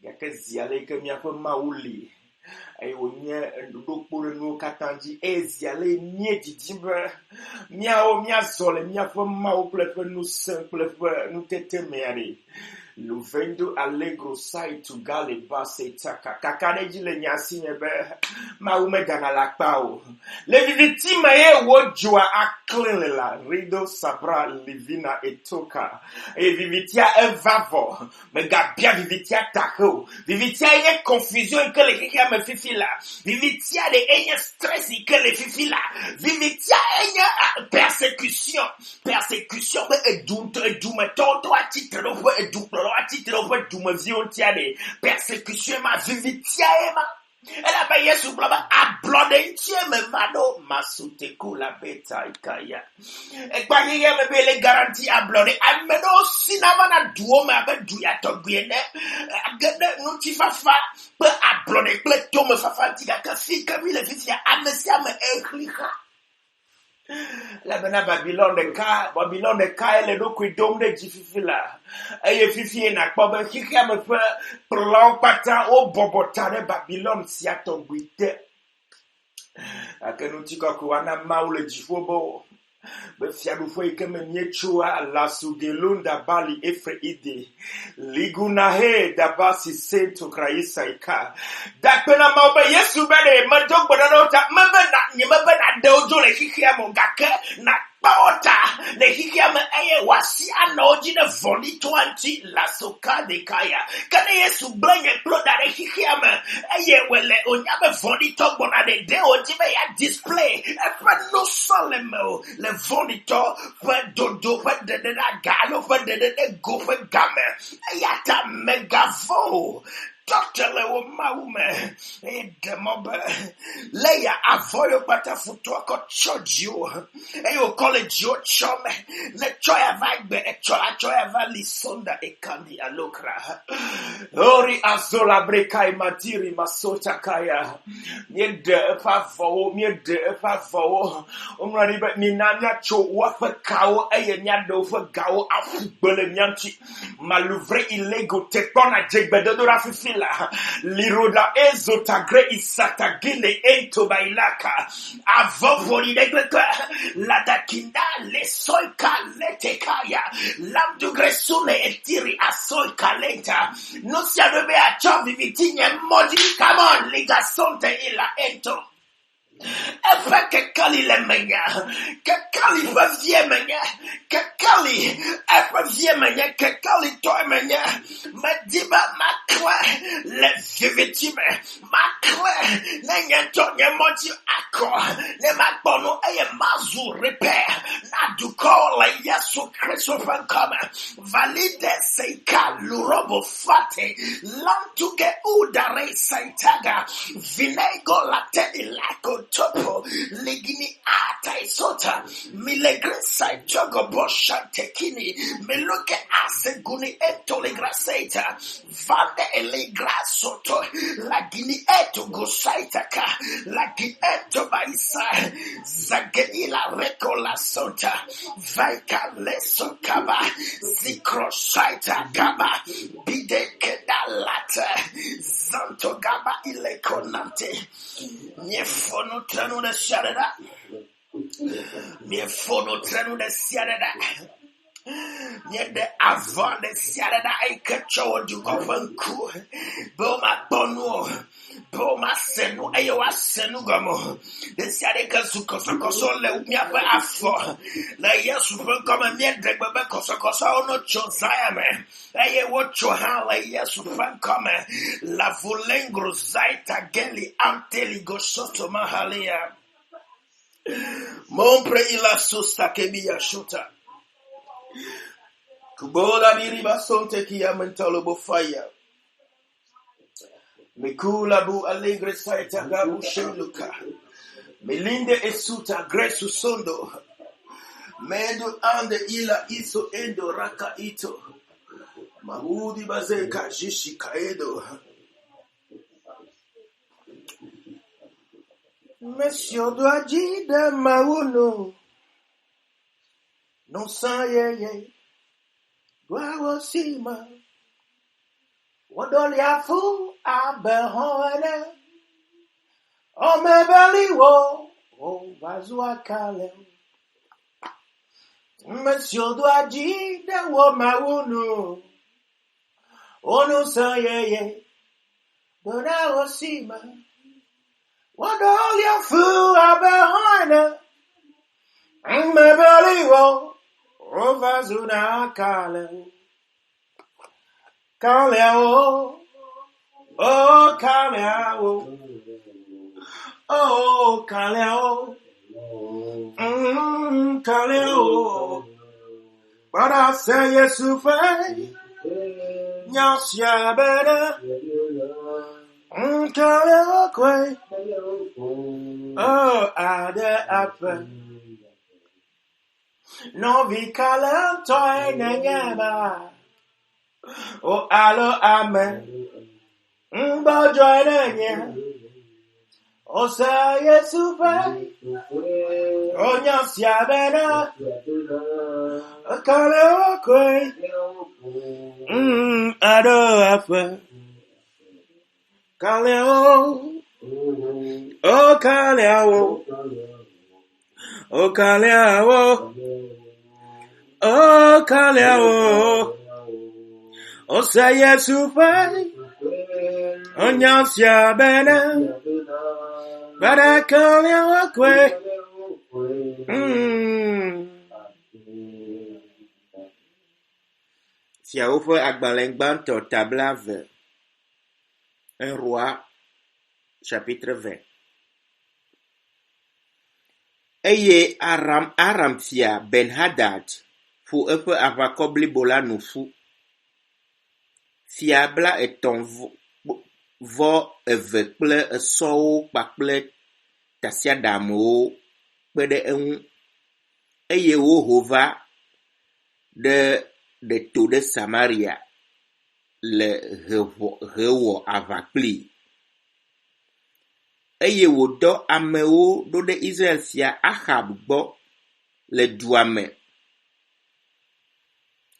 Speaker 1: Gake zi ale ke miaƒe Mawu li eye wònye ɖoɖokpo ɖe nuwo katã dzi eye zi ale mie didim be miawo miazɔ le miaƒe Mawu kple eƒe ŋusẽ kple eƒe nutete mea ɖe. Luvendo allegro sai tu gale base taka kaka ɖe dzi le nya si nye be Mawu megana le akpa o. Le viviti me ye wodzoa akle le la rido sabra livina etoka eye vivitia eva vɔ megabia vivitia take o. Vivitia enye confusion ke le xexea me fifi la. Vivitia de enye stress ke le fifi la. Vivitia enye persécution be edumetɔ to atitre ɖo ƒe edukplɔlawo atitre ɖo ƒe dumeviwo tia de persécution ma vivitia ema. Ela be Yesu gblɔ be ablɔɖe ŋutie me va ɖo masuteku la beta ikaya. Ekpanyeye me be le garanti ablɔɖe ame ɖewo sina vana duwo me abe du ya tɔgbi ene. Geɖe ŋutifafa be ablɔɖe kple tome fafa ti gake fi ke mi le fifia ame sia ame exli xa. La bena Babylon ɖeka ele ɖokui dom ɖe dzi fifi la. Eye fifi na kpɔ be xixea me ƒe kplɔlawo kpata wo bɔbɔ ta ɖe Babylon sia tɔgbi te. Gake ŋutikɔkɔ wana Mawu le dziƒo be fiaɖuƒe yi ke me mietsoa la sugelunda bali efre ide liguna he dabasi sento kraisa ika. Dakpe na Mawu be Yesu be ɖe medo gbe ɖe wo ta nye mebe na ɖe wo dzo le xixea me gake na kpawo ta le xixea me eye wasi anɔwo dzi ne vɔ̃ɖi to ŋuti la soka de kaya. Ke ne Yesu gblẽ nye kplo da ɖe xixea me eye wonya be vɔ̃ɖitɔ gbɔna ɖe wo dzi be ya display eƒe nusɔ le me o le vɔ̃ɖitɔ ƒe dodo ƒe ɖeɖe ɖe aga alo ƒe ɖeɖe ɖe go ƒe game eya ta megavɔ o. Doctor le wo Mawu me eye ɖemɔ be le ya avɔ yo kpata futoa kɔ tsɔ dziwo eye wòkɔ le dziwo tsɔ me ne tsɔ ya va gbe tsɔ ya va li sonda ekandi alokra ori azola brekai matiri masota kaya mieɖe eƒe avɔwo womlɔ ɖi be mina miatso woƒe kawo eye miaɖe woƒe gawo aƒu gbe le mia ŋuti maluvre ilego te kpɔna dzegbedodoɖa fifi liroda ezotagre isatagile entobailaka avovori degbe la dakinda le soika letekaya lamdugresune etiri asoika lenta no sia debe a chovi vitinye modi come on ligasonte ila ento efe kekali le menya kekali fe vie menya kekali efe vie menya kekali to menya mediba makle le vivitime makle ne nyento nye moti ako ne makbono eye mazu repair na duko le Yesu Kristo fan come valide seika lurobo fate lantuge udare saitaga vinego late ilako topo ligini ata isota milegresa jogo bosha tekini meluke aseguni eto legraseta vande elegrasoto lagini eto gosaitaka lagi eto baisa zagenila recola sota vaika leso kaba zikro saita kaba bide kedalata zanto gaba ilekonante Miefono tranu de sharada. Miefono tranu de siarada. Miede avant de siarada ay kecho du kofanku. Boma bonu. Boma senu ayo asenu gamo. De siade kasu koso le umia pa afo. La Yesu fen comme miede bebe koso ono chozaya me. Aye wocho ha la Yesu fen comme la volengro zaita geli anteli gosoto mahalia. Mompre ila susta kebia shuta. Kubola diriba sonte kia mentalo bofaya. Mikula bu alegre saita gabu sheluka. Melinde esuta gresu sondo. Mendo ande ila iso endo raka ito. Mahudi bazeka jishi kaedo. Monsieur doit dire de mauno. Non sans ye. Doit aussi ma. Wadolia fu aberhone. O me beli wo. O bazua kale. Monsieur doit dire de wo mauno. O non sans ye. Doit aussi ma. Wadolia fu aberhone. O me beli wo. O bazuna kale. Kaleo, oh Kaleo, oh Kaleo, Kaleo. But I say yes to faith, yes ya better, Kaleo kwe, oh ade ape, no vi Kaleo toy nengeba. Oh, allo, amen. Join oh, say yes, super. Oh, yes, ya bena. Kale okwe. Ado afe. Kale o. Oh, kale o. Oh, kale o. Oh, kale o. O say yes, super. On yansia bena. Bada kale okwe. Si a ouvre agbalengban to tablave. 1 Roi, chapitre 20. Eye Aram fia Ben-Hadad. Fu epe avakobli bola nufu. Fiabla eton vo eve kple esɔwo kpakple tasiaɖamuwo kpe ɖe eŋu eye woho va ɖe to ɖe Samaria le hewɔ aʋa kplii eye wòdɔ amewo ɖo ɖe Israel fia Ahab gbɔ le dua me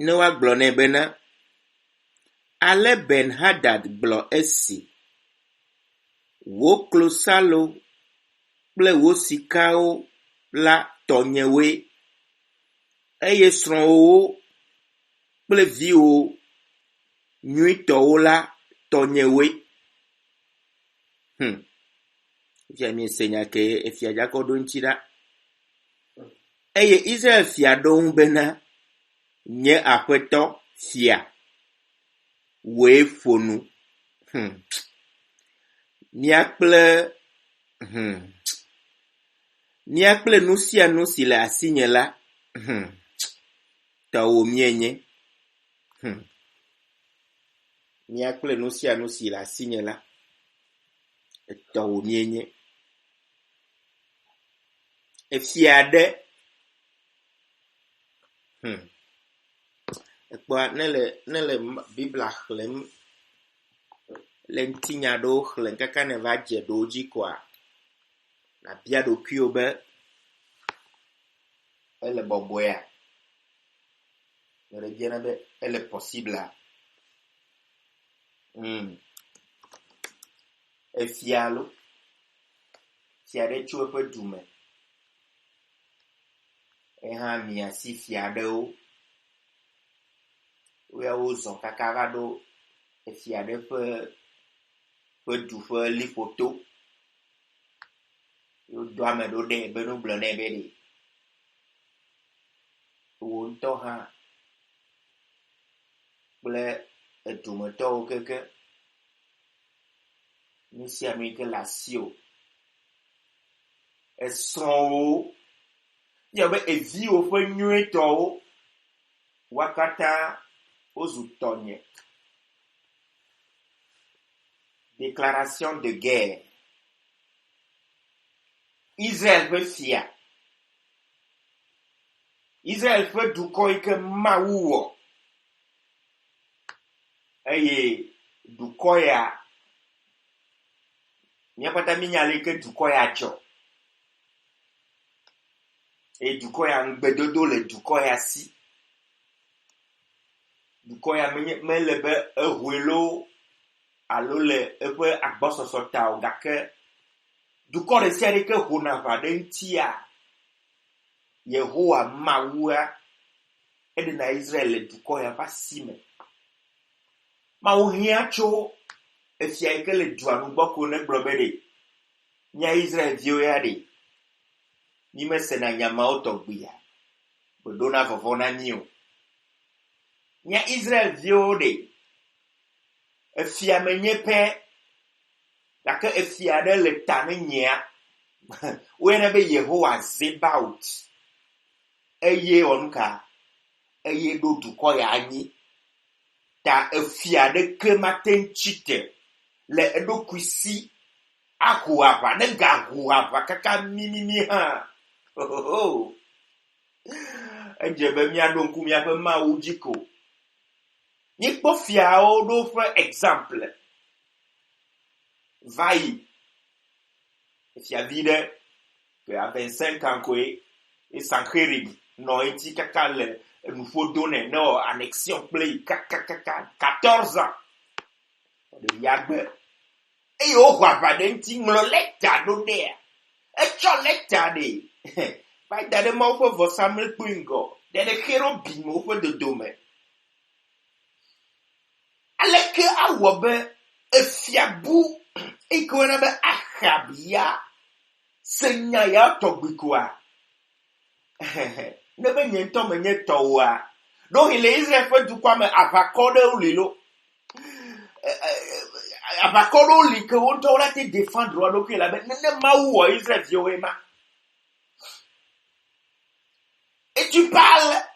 Speaker 1: ne woagblɔ nɛ bena ale Ben-Hadad gblɔ esi wo klosalo kple wo sikawo la tɔnyewoe eye srɔ̃wo kple viwo nyuitɔwo la tɔnyewoe. Fia mi se nya ke efia dzakɔ ɖo ŋuti ɖa eye Israel fia ɖo ŋu bena nye aƒetɔ fia woe ƒonu. Miakple nu sia nu si le asinye la tɔwo mienye. Miakple nu sia nu si le asinye la tɔwo mienye. Efia aɖe ekpɔa ne le Bibla xlẽm le ŋutinya ɖewo xlẽm kaka ne va dze ɖewo dzi koa nabia ɖokuiwo be ele bɔbɔea le biana be ele possiblea. Efia lo fia ɖe tso eƒe dume ehã miasi fia ɖewo woyawo zɔ kaka va ɖo efia ɖe ƒe du ƒe liƒoto wodo ame ɖo ɖe be no gblɔ nɛ be ɖe wo ŋutɔ hã kple edumetɔwo keke nu sia nu ke le asiwo esrɔ̃wo yɔ be eviwo ƒe nyuietɔwo Wakata Ozutonye. Déclaration de guerre. Israël veut fier. Israël veut du que Maouo. Eye du koya. Nyapata minyale que du koya jo. Et du koya ngbedodo le du koya si. Du koya me lebe huelo. Alo le epe agbososo ta o gake du ko de seri ke hona va de ntia Yehowa mawa e de na Israel du ko ya pasime ma o hia cho e fia ke le du anu gboko ne globede nya Israel vio ya de ni me se na nyama otogbuya bodona fofona ni o nya Israel vio de efia menye pe la que efia de le tane nya wena be Yehowa zebaut eye onka eye do du ko ya anyi ta efia de ke maten chite le edo kwisi akuapa ne gahuapa kaka mimimi ha oh ejebe mi adonku mi afa ma ujiko ni po fia o do for exemple vai fia vide que à 25 ans quoi et s'encrire non eti kaka le nous faut donner non annexion play kaka 14 ans de yagbe e o kwa pa de nti nglo leta do de e cho leta de vai dade mo fo vo samle pingo de hero bi mo fo de dome aleke awobe efiabu ikona be akhabia senya ya togbikwa ne be nyento menye towa do ile Israel fe du kwa me avakode ulilo avakode li que on tola te défendre donc la be ne maou Israel viowema et tu parles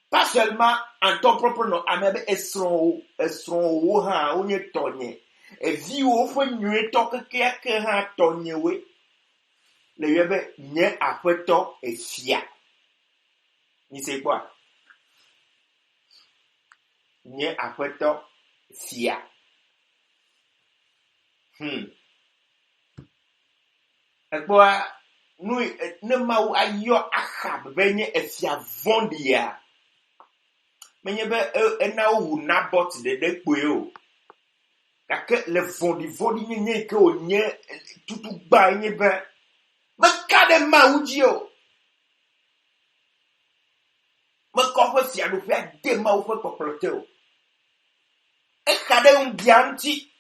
Speaker 1: pas seulement en ton propre nom amebe esron wo ha onye tonye e vi wo fo nwe to ke ha tonye we le yebe nye apeto e fia ni c'est quoi nye apeto fia ekwa nu ne ma ayo ahab benye e fia vondia menye be na wu na bot de pe o kake le vondi nye ke onye tutu gba nye be me kade ma ujio me ko fe fia do fe de ma u fe poplote o e kade un bianti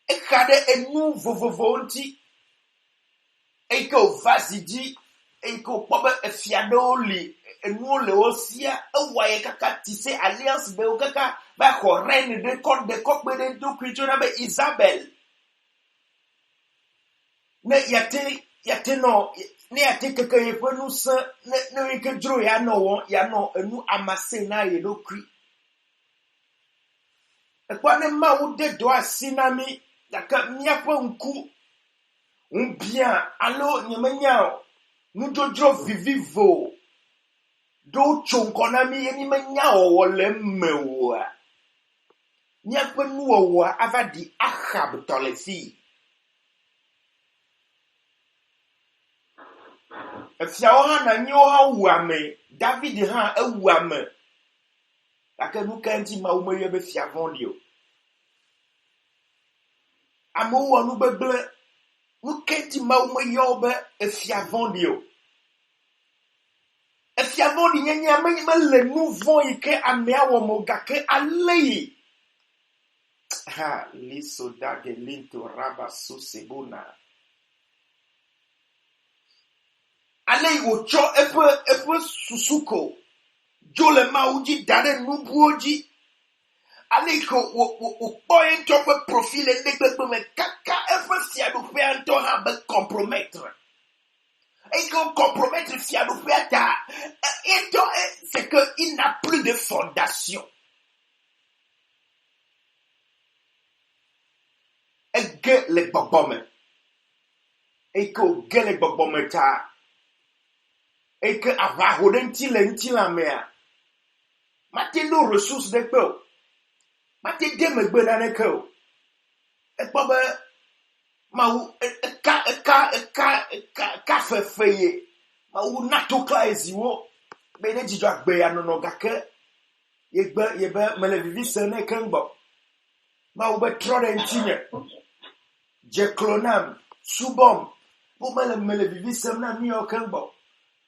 Speaker 1: e kade enu vovovonti e ko vasidi e ko pobe e fia do li enu le osia e waye kaka tise alliance be o kaka ba ko reine de code de kokbe de do creature be Isabel ne yate no ne yate kaka ye penu sa ne ke dro ya no enu amase na ye do kri e kwa ne ma wo de do asinami kaka miapo nku bien allo nyemenya nu dodro vivivo do chonkonami yeni menya o le mewa miapo nu o avadi ahab tolefi efia o ha na nyo ha wuame David ha awuame aka nu kanti ma wo meye be fia vondio amo wo nu beble nu kanti ma wo meye obe efia vondio efia vondi nyanya me le nu von ike amea wo mo gake alei ha lisoda de linto raba susebuna alei ocho epe susuko jole mauji dade nubuoji alei ko o point of profil de me kaka efe sia do pe anto ha be compromettre Et qu'on compromette le fiado piata. Et c'est qu'il n'a plus de fondation. Et que les bobommes. Et que les bobommes ta. Et que avahodenti lenti la mer. Matendo ressources de peu. Matende me benane que. Et bobe. Maou ka feye. Maou nato kla eziwo. Bene dijwa gbe ya no gake. Yebe me le vivi sene kenbo. Maou be trode ntine. Je clonam subom. Pour me le vivi sene mi o kenbo.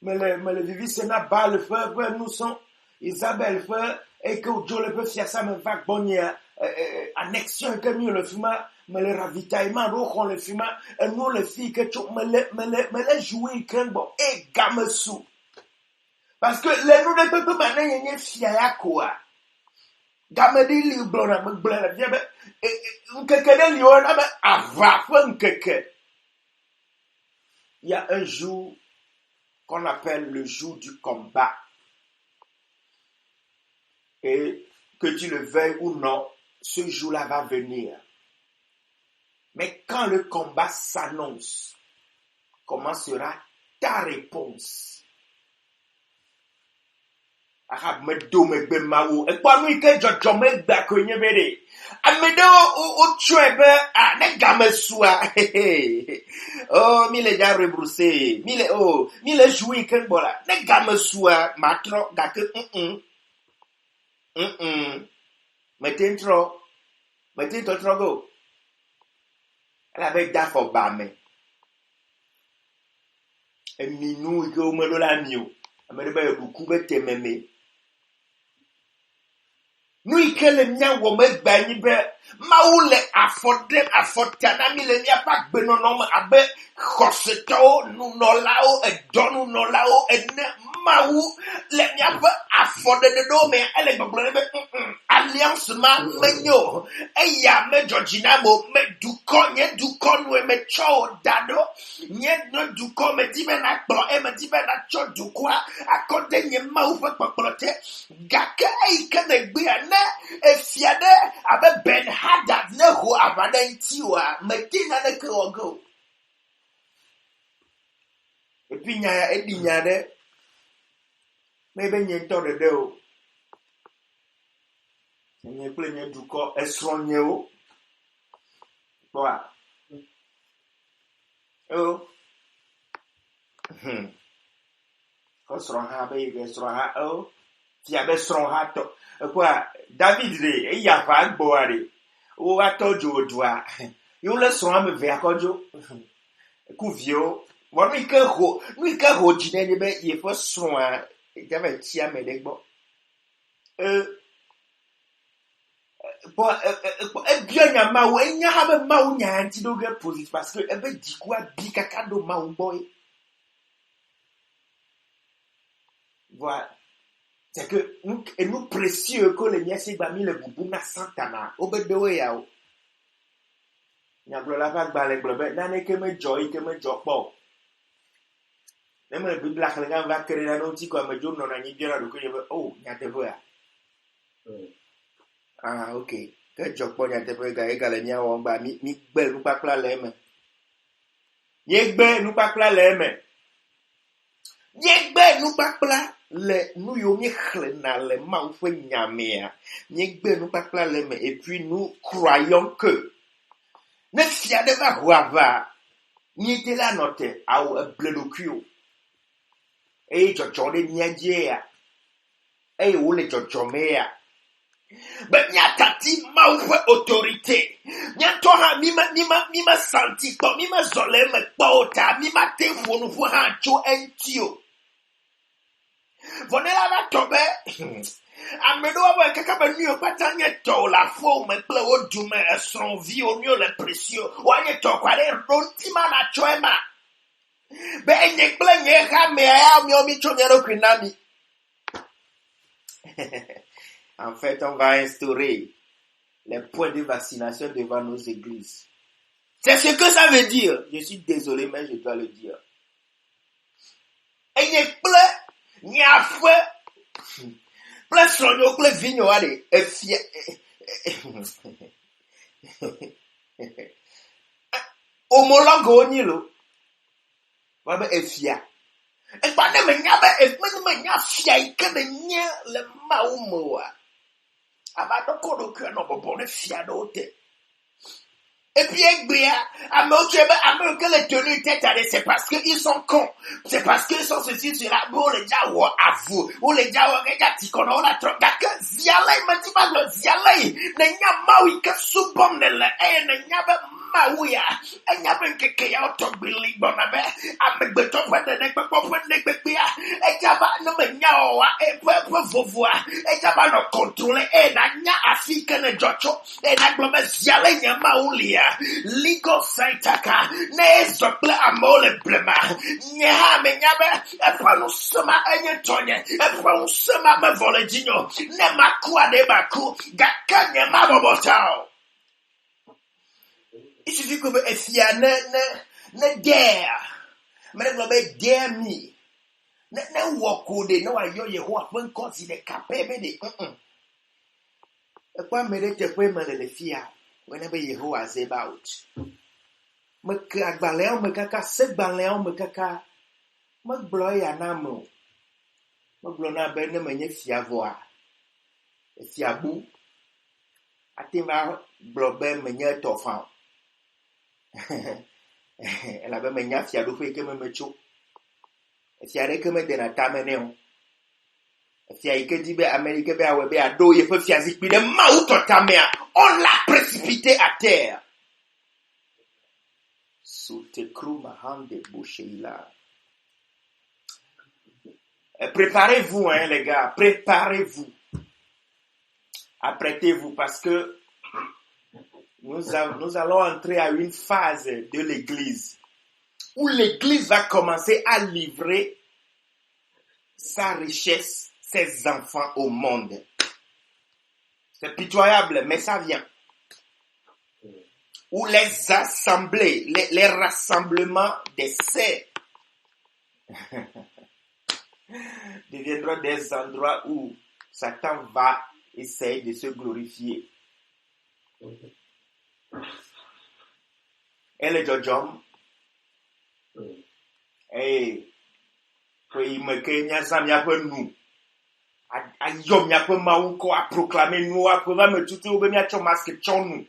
Speaker 1: Me le vivi sene ba le feu nous sont Isabelle feu et que Dieu le peut faire ça me va bonnier annexion que mieux le fuma me le ravitaillement on le fuma et nous les filles que tu me le jouer kenbo et gamme sous parce que les nous ne peut pas mener une fiaya quoi gamme di li blona me blona bien keke de liona me ava fun keke. Il y a un jour qu'on appelle le jour du combat. Et que tu le veuilles ou non, ce jour-là va venir. Mais quand le combat s'annonce, comment sera ta réponse? Arab me do me be mawo. E kwa mi ke jojo me gba ko nye bere. Amedo o chwebe a ne gamesua. Oh, mi le ja rebrousser. Mi le jouer ken bola. Ne gamesua matro gake Mettez trop go. Elle avait d'affaires bamé. Et minou que au melo la mio. Amede ba beaucoup bete meme. Nous que le mien wo me gba ni be maoule afotana mi le mia pa gbe no no abe khoseto nu no lao e donu no lao e ne maou le mia pa afode de do me ele gbogbo be alliance ma menyo e ya me Georgina mo me duko no me cho dado nye no duko me di me na gbo e me di me na cho duko akode nye maou fa gbogbote gake e ke de gbe e fiade abe Ben Hadad ne ho avanentiwa medina ne krogo e puis nya e di nya de me be nye to de o nye ple nye duko esronye o boa o ko sron ha be sron ha o ti abe sron ha to quoi David re e ya fa gbo are o wa tojo odua yo le sron me ve akojo ku vio wo mi ke ho jine ni be ye fo sron a ja be ti ame de gbo e bien nya ma wo enya ha be ma wo nya anti do get positive parce que e be dikwa bi kaka do ma wo boy voilà. C'est que nous précieux que les nièces bami le boubou na santana obedewe yao nyablo la fa gba le globe nane ke me joy po même le bible la klenga va créer na non ti ko me jo no na nyi biara do ko yebe oh nyatebo ya ah OK que jokpo nyatebo ga le nya wo gba mi gbe nu papla le me ye gbe nu papla le me ye gbe nu papla le nous yo mi khna le ma ou fe nyamea ni gbe nous pas pla le et puis nous croyons que ne fia de va roava ni était là note au bledokuo e jojo de niaje ya e wo le jojo me ya ben nya tati ma ou fe autorité nya to ha mi ma santi to mi ma zole me pota mi ma te fonu fu ha cho entio Vonela va tomber. Amedo wa kaka ba nyo patanye to la fo me ple o dume son vie au mieux le précieux. Wa nye to kware rontima na choema. Be nye ple nye ha me ya mi o mi chonyero kwinami. En fait, on va instaurer les points de vaccination devant nos églises. C'est ce que ça veut dire. Je suis désolé mais je dois le dire. enye kple nyafe kple srɔ̃nyo kple vinyo aɖe efia homologue wonyi lo wabe efia ekpa ne menya be menya fia yi ke nenye le Mawu me oa aba ɖoko ɖokui nɔ bɔbɔ ne fia ɖewo te. Et puis, que les tenues tête à c'est parce qu'ils sont cons. C'est parce qu'ils sont ceci, cela. Bon, les gens, à vous. Ou les gens, regarde, tu connais, on a trop. D'accord, zialay, me dis pas le zialay. N'enya maui, que soubom ne le, n'enya ba mauya. N'enya ben que kaya otobili, bon, avec beton, de nekbe, nekbea. Et jaba, no me nyawa, et peu vovoir. Et jaba, no contrôler, et n'enya afi, que ne jocho. Et n'agblome zialay, nya maulia. Ligo saitaka ne zople amole blema nyeha menyabe epanu sema enyetonye epanu sema me voledinho ne makua de baku gakanye mabobotao. Il suffit que efia ne dare me globe dare me ne woko de no ayo Yehowa pen consider capable de e kwa merete kwe le fia. Whenever Yehovah is about, me agbaleo me kaka se gbaleo me kaka me bloy anamo me blona be ne menye fiavoa e fiabu atima blobe menye tofan ela be menya fiado fe ke me mecho e fiare ke me dena tameneo e fiai ke dibe Amerique be awe be ado ye fe fiazi pi de ma utotamea. On l'a précipité à terre. Sous tes crous, ma hand de Boucheila. Préparez-vous, hein, les gars. Préparez-vous. Apprêtez-vous parce que nous allons entrer à une phase de l'Église où l'Église va commencer à livrer sa richesse, ses enfants au monde. C'est pitoyable, mais ça vient. Où les assemblées, les rassemblements des saints deviendront des endroits où Satan va essayer de se glorifier. Et le Jojom, et il me kenya zamia pe nous. Ayom ya pe mawu ko a proclamer nous a ko va me tutu obe mi a cho masque chon nous.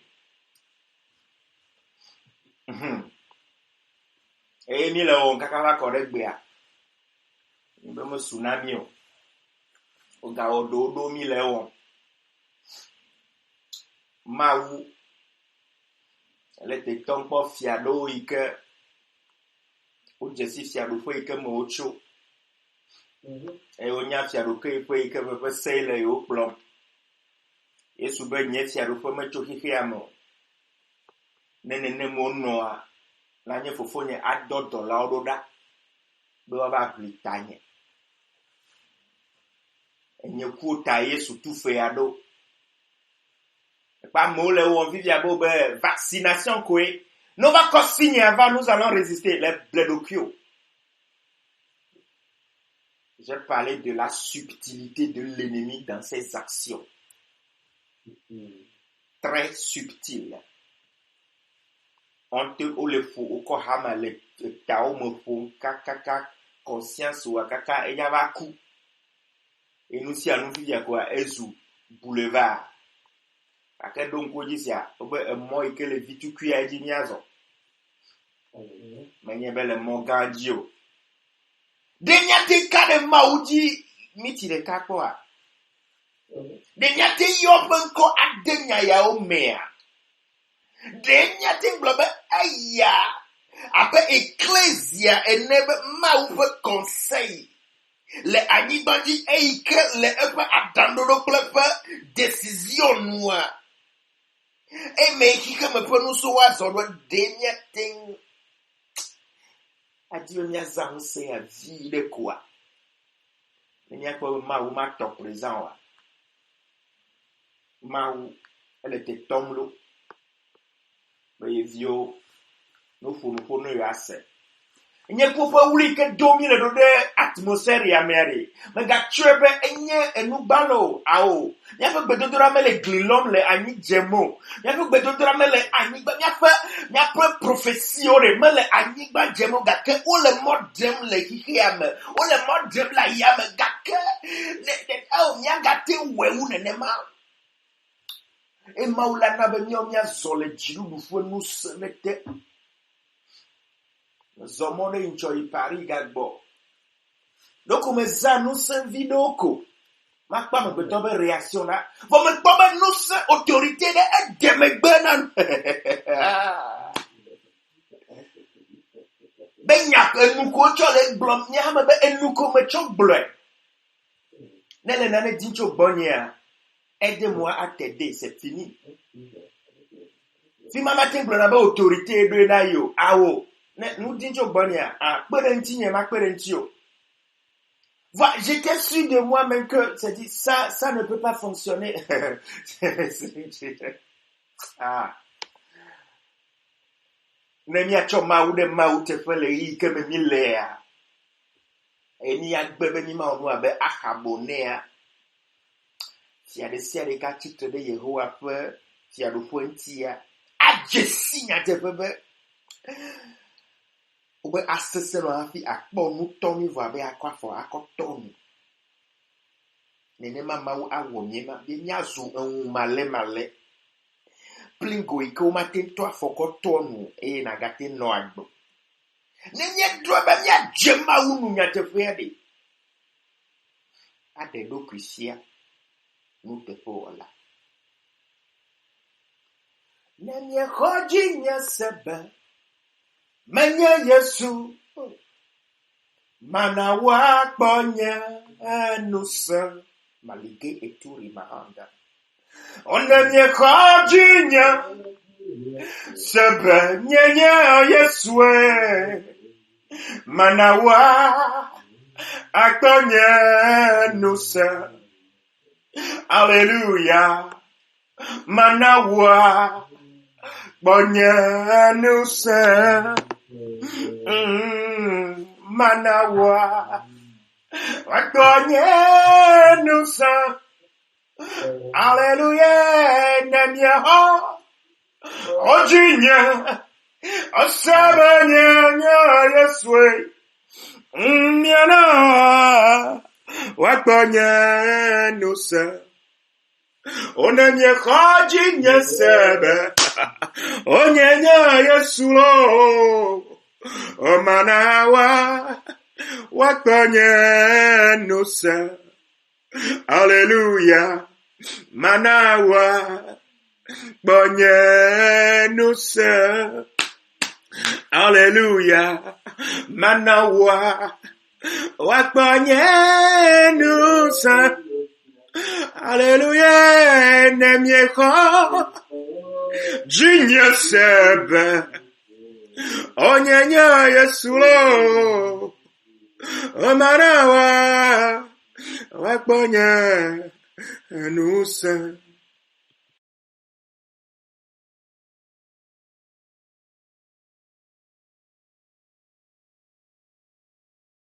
Speaker 1: E mi le on kaka va correct bia. Mbe mo tsunami o. O ga odo mi le on. Mawu elle te ton po fiado ike o jesi fiado fo ike mo ocho. E onya fiado ke fo ike be sele yo plom. Yesu be nye fiado fo me cho hihi amo. Nene mo noa la nye fofo nye adodo la ododa be wa ba blitanye enye kuota Yesu tu fe ado pas mo le on vivia bo be vaccination koe no va consigne avant nous allons résister les bledokio. J'ai parlé de la subtilité de l'ennemi dans ses actions. Très subtil. On te ou le fou ou ko hama le tao me fou kaka conscience ou kaka e va coup. Et nous si anu vivia quoi ezu boulevard. Aka donc ko disia obe mo ike le vitu ku ya jinyazo. Menye bele mo gandio. Denyate kade maudi miti de kakwa. Denyate yobenko adenya ya o mea. Denyate globe aya. Ape ecclesia enebe maube conseil. Le anibandi eike le epe adandoro plepe décision noire. E me kike me ponu so wa zodo denyate Adieu mia zanse a vie de quoi. Mia ko ma ou ma top présent wa. Ma ou elle était tomlo. Mais vio no funu no yase. Nye kufa wuli ke domine do de atmosphère ya mere. Me ga chebe enye enubalo ao. Nya fe gbedodora mele glilom le ani jemo. Nya fe gbedodora mele ani gba nya fe prophétie ore mele ani gba jemo ga ke o le modem le hihiame. O le modem la yame ga ke o nya ga te wewu nenema. E maula na be nyomya zole jiru bufu nu semete. Zomone inchoi Paris gagbo. Doko me za nou sen vidoko. Mak pa me beto be réaction là. Faut me pa me nou sen autorité de deme benan. Ben yak nou ko chole blom nya me be nou ko me chok bleu. Nene nane dincho bonya. Aide-moi à t'aider, c'est fini. Si maman tin bleu na be autorité de na yo. Awo. Nous disons bonia, j'étais sûr de moi-même que ça ne peut pas fonctionner. Ah. Nemia choma ou de maou te fait le que me milea. Et ni a bebe ni ma onu abe akabonea. Si a de sia de ka titre de Yehowa fe, si a do pointia. A jesi nya te bebe. Obe asese no afi akpo nu tomi vo abe akwafo akotomi. Nene mama wo awo miema be nyazo enwu male. Plingo iko matin to afokotonu na gate no agbo. Nenye droba mia jema unu nyate fede. Ade do krisia nu te pola. Nenye khoji nya sebe. Menye Yesu mana wakponya nusa malige eturi mahanda onenye kajinya sebe nyenye Yesu mana wakponya nusa hallelujah mana wakponya nusa manawa wakonye nusa hallelujah nemyeho ojinya asabanya Yeswe miana wakonye nusa onemyeho ojinya sebe onyenya Yesulo Omanawa wakonye nusa hallelujah manawa bonye nusa hallelujah manawa wakonye nusa hallelujah nemyeko jinya sebe onyenya Yesulo omanawa wakponya nusa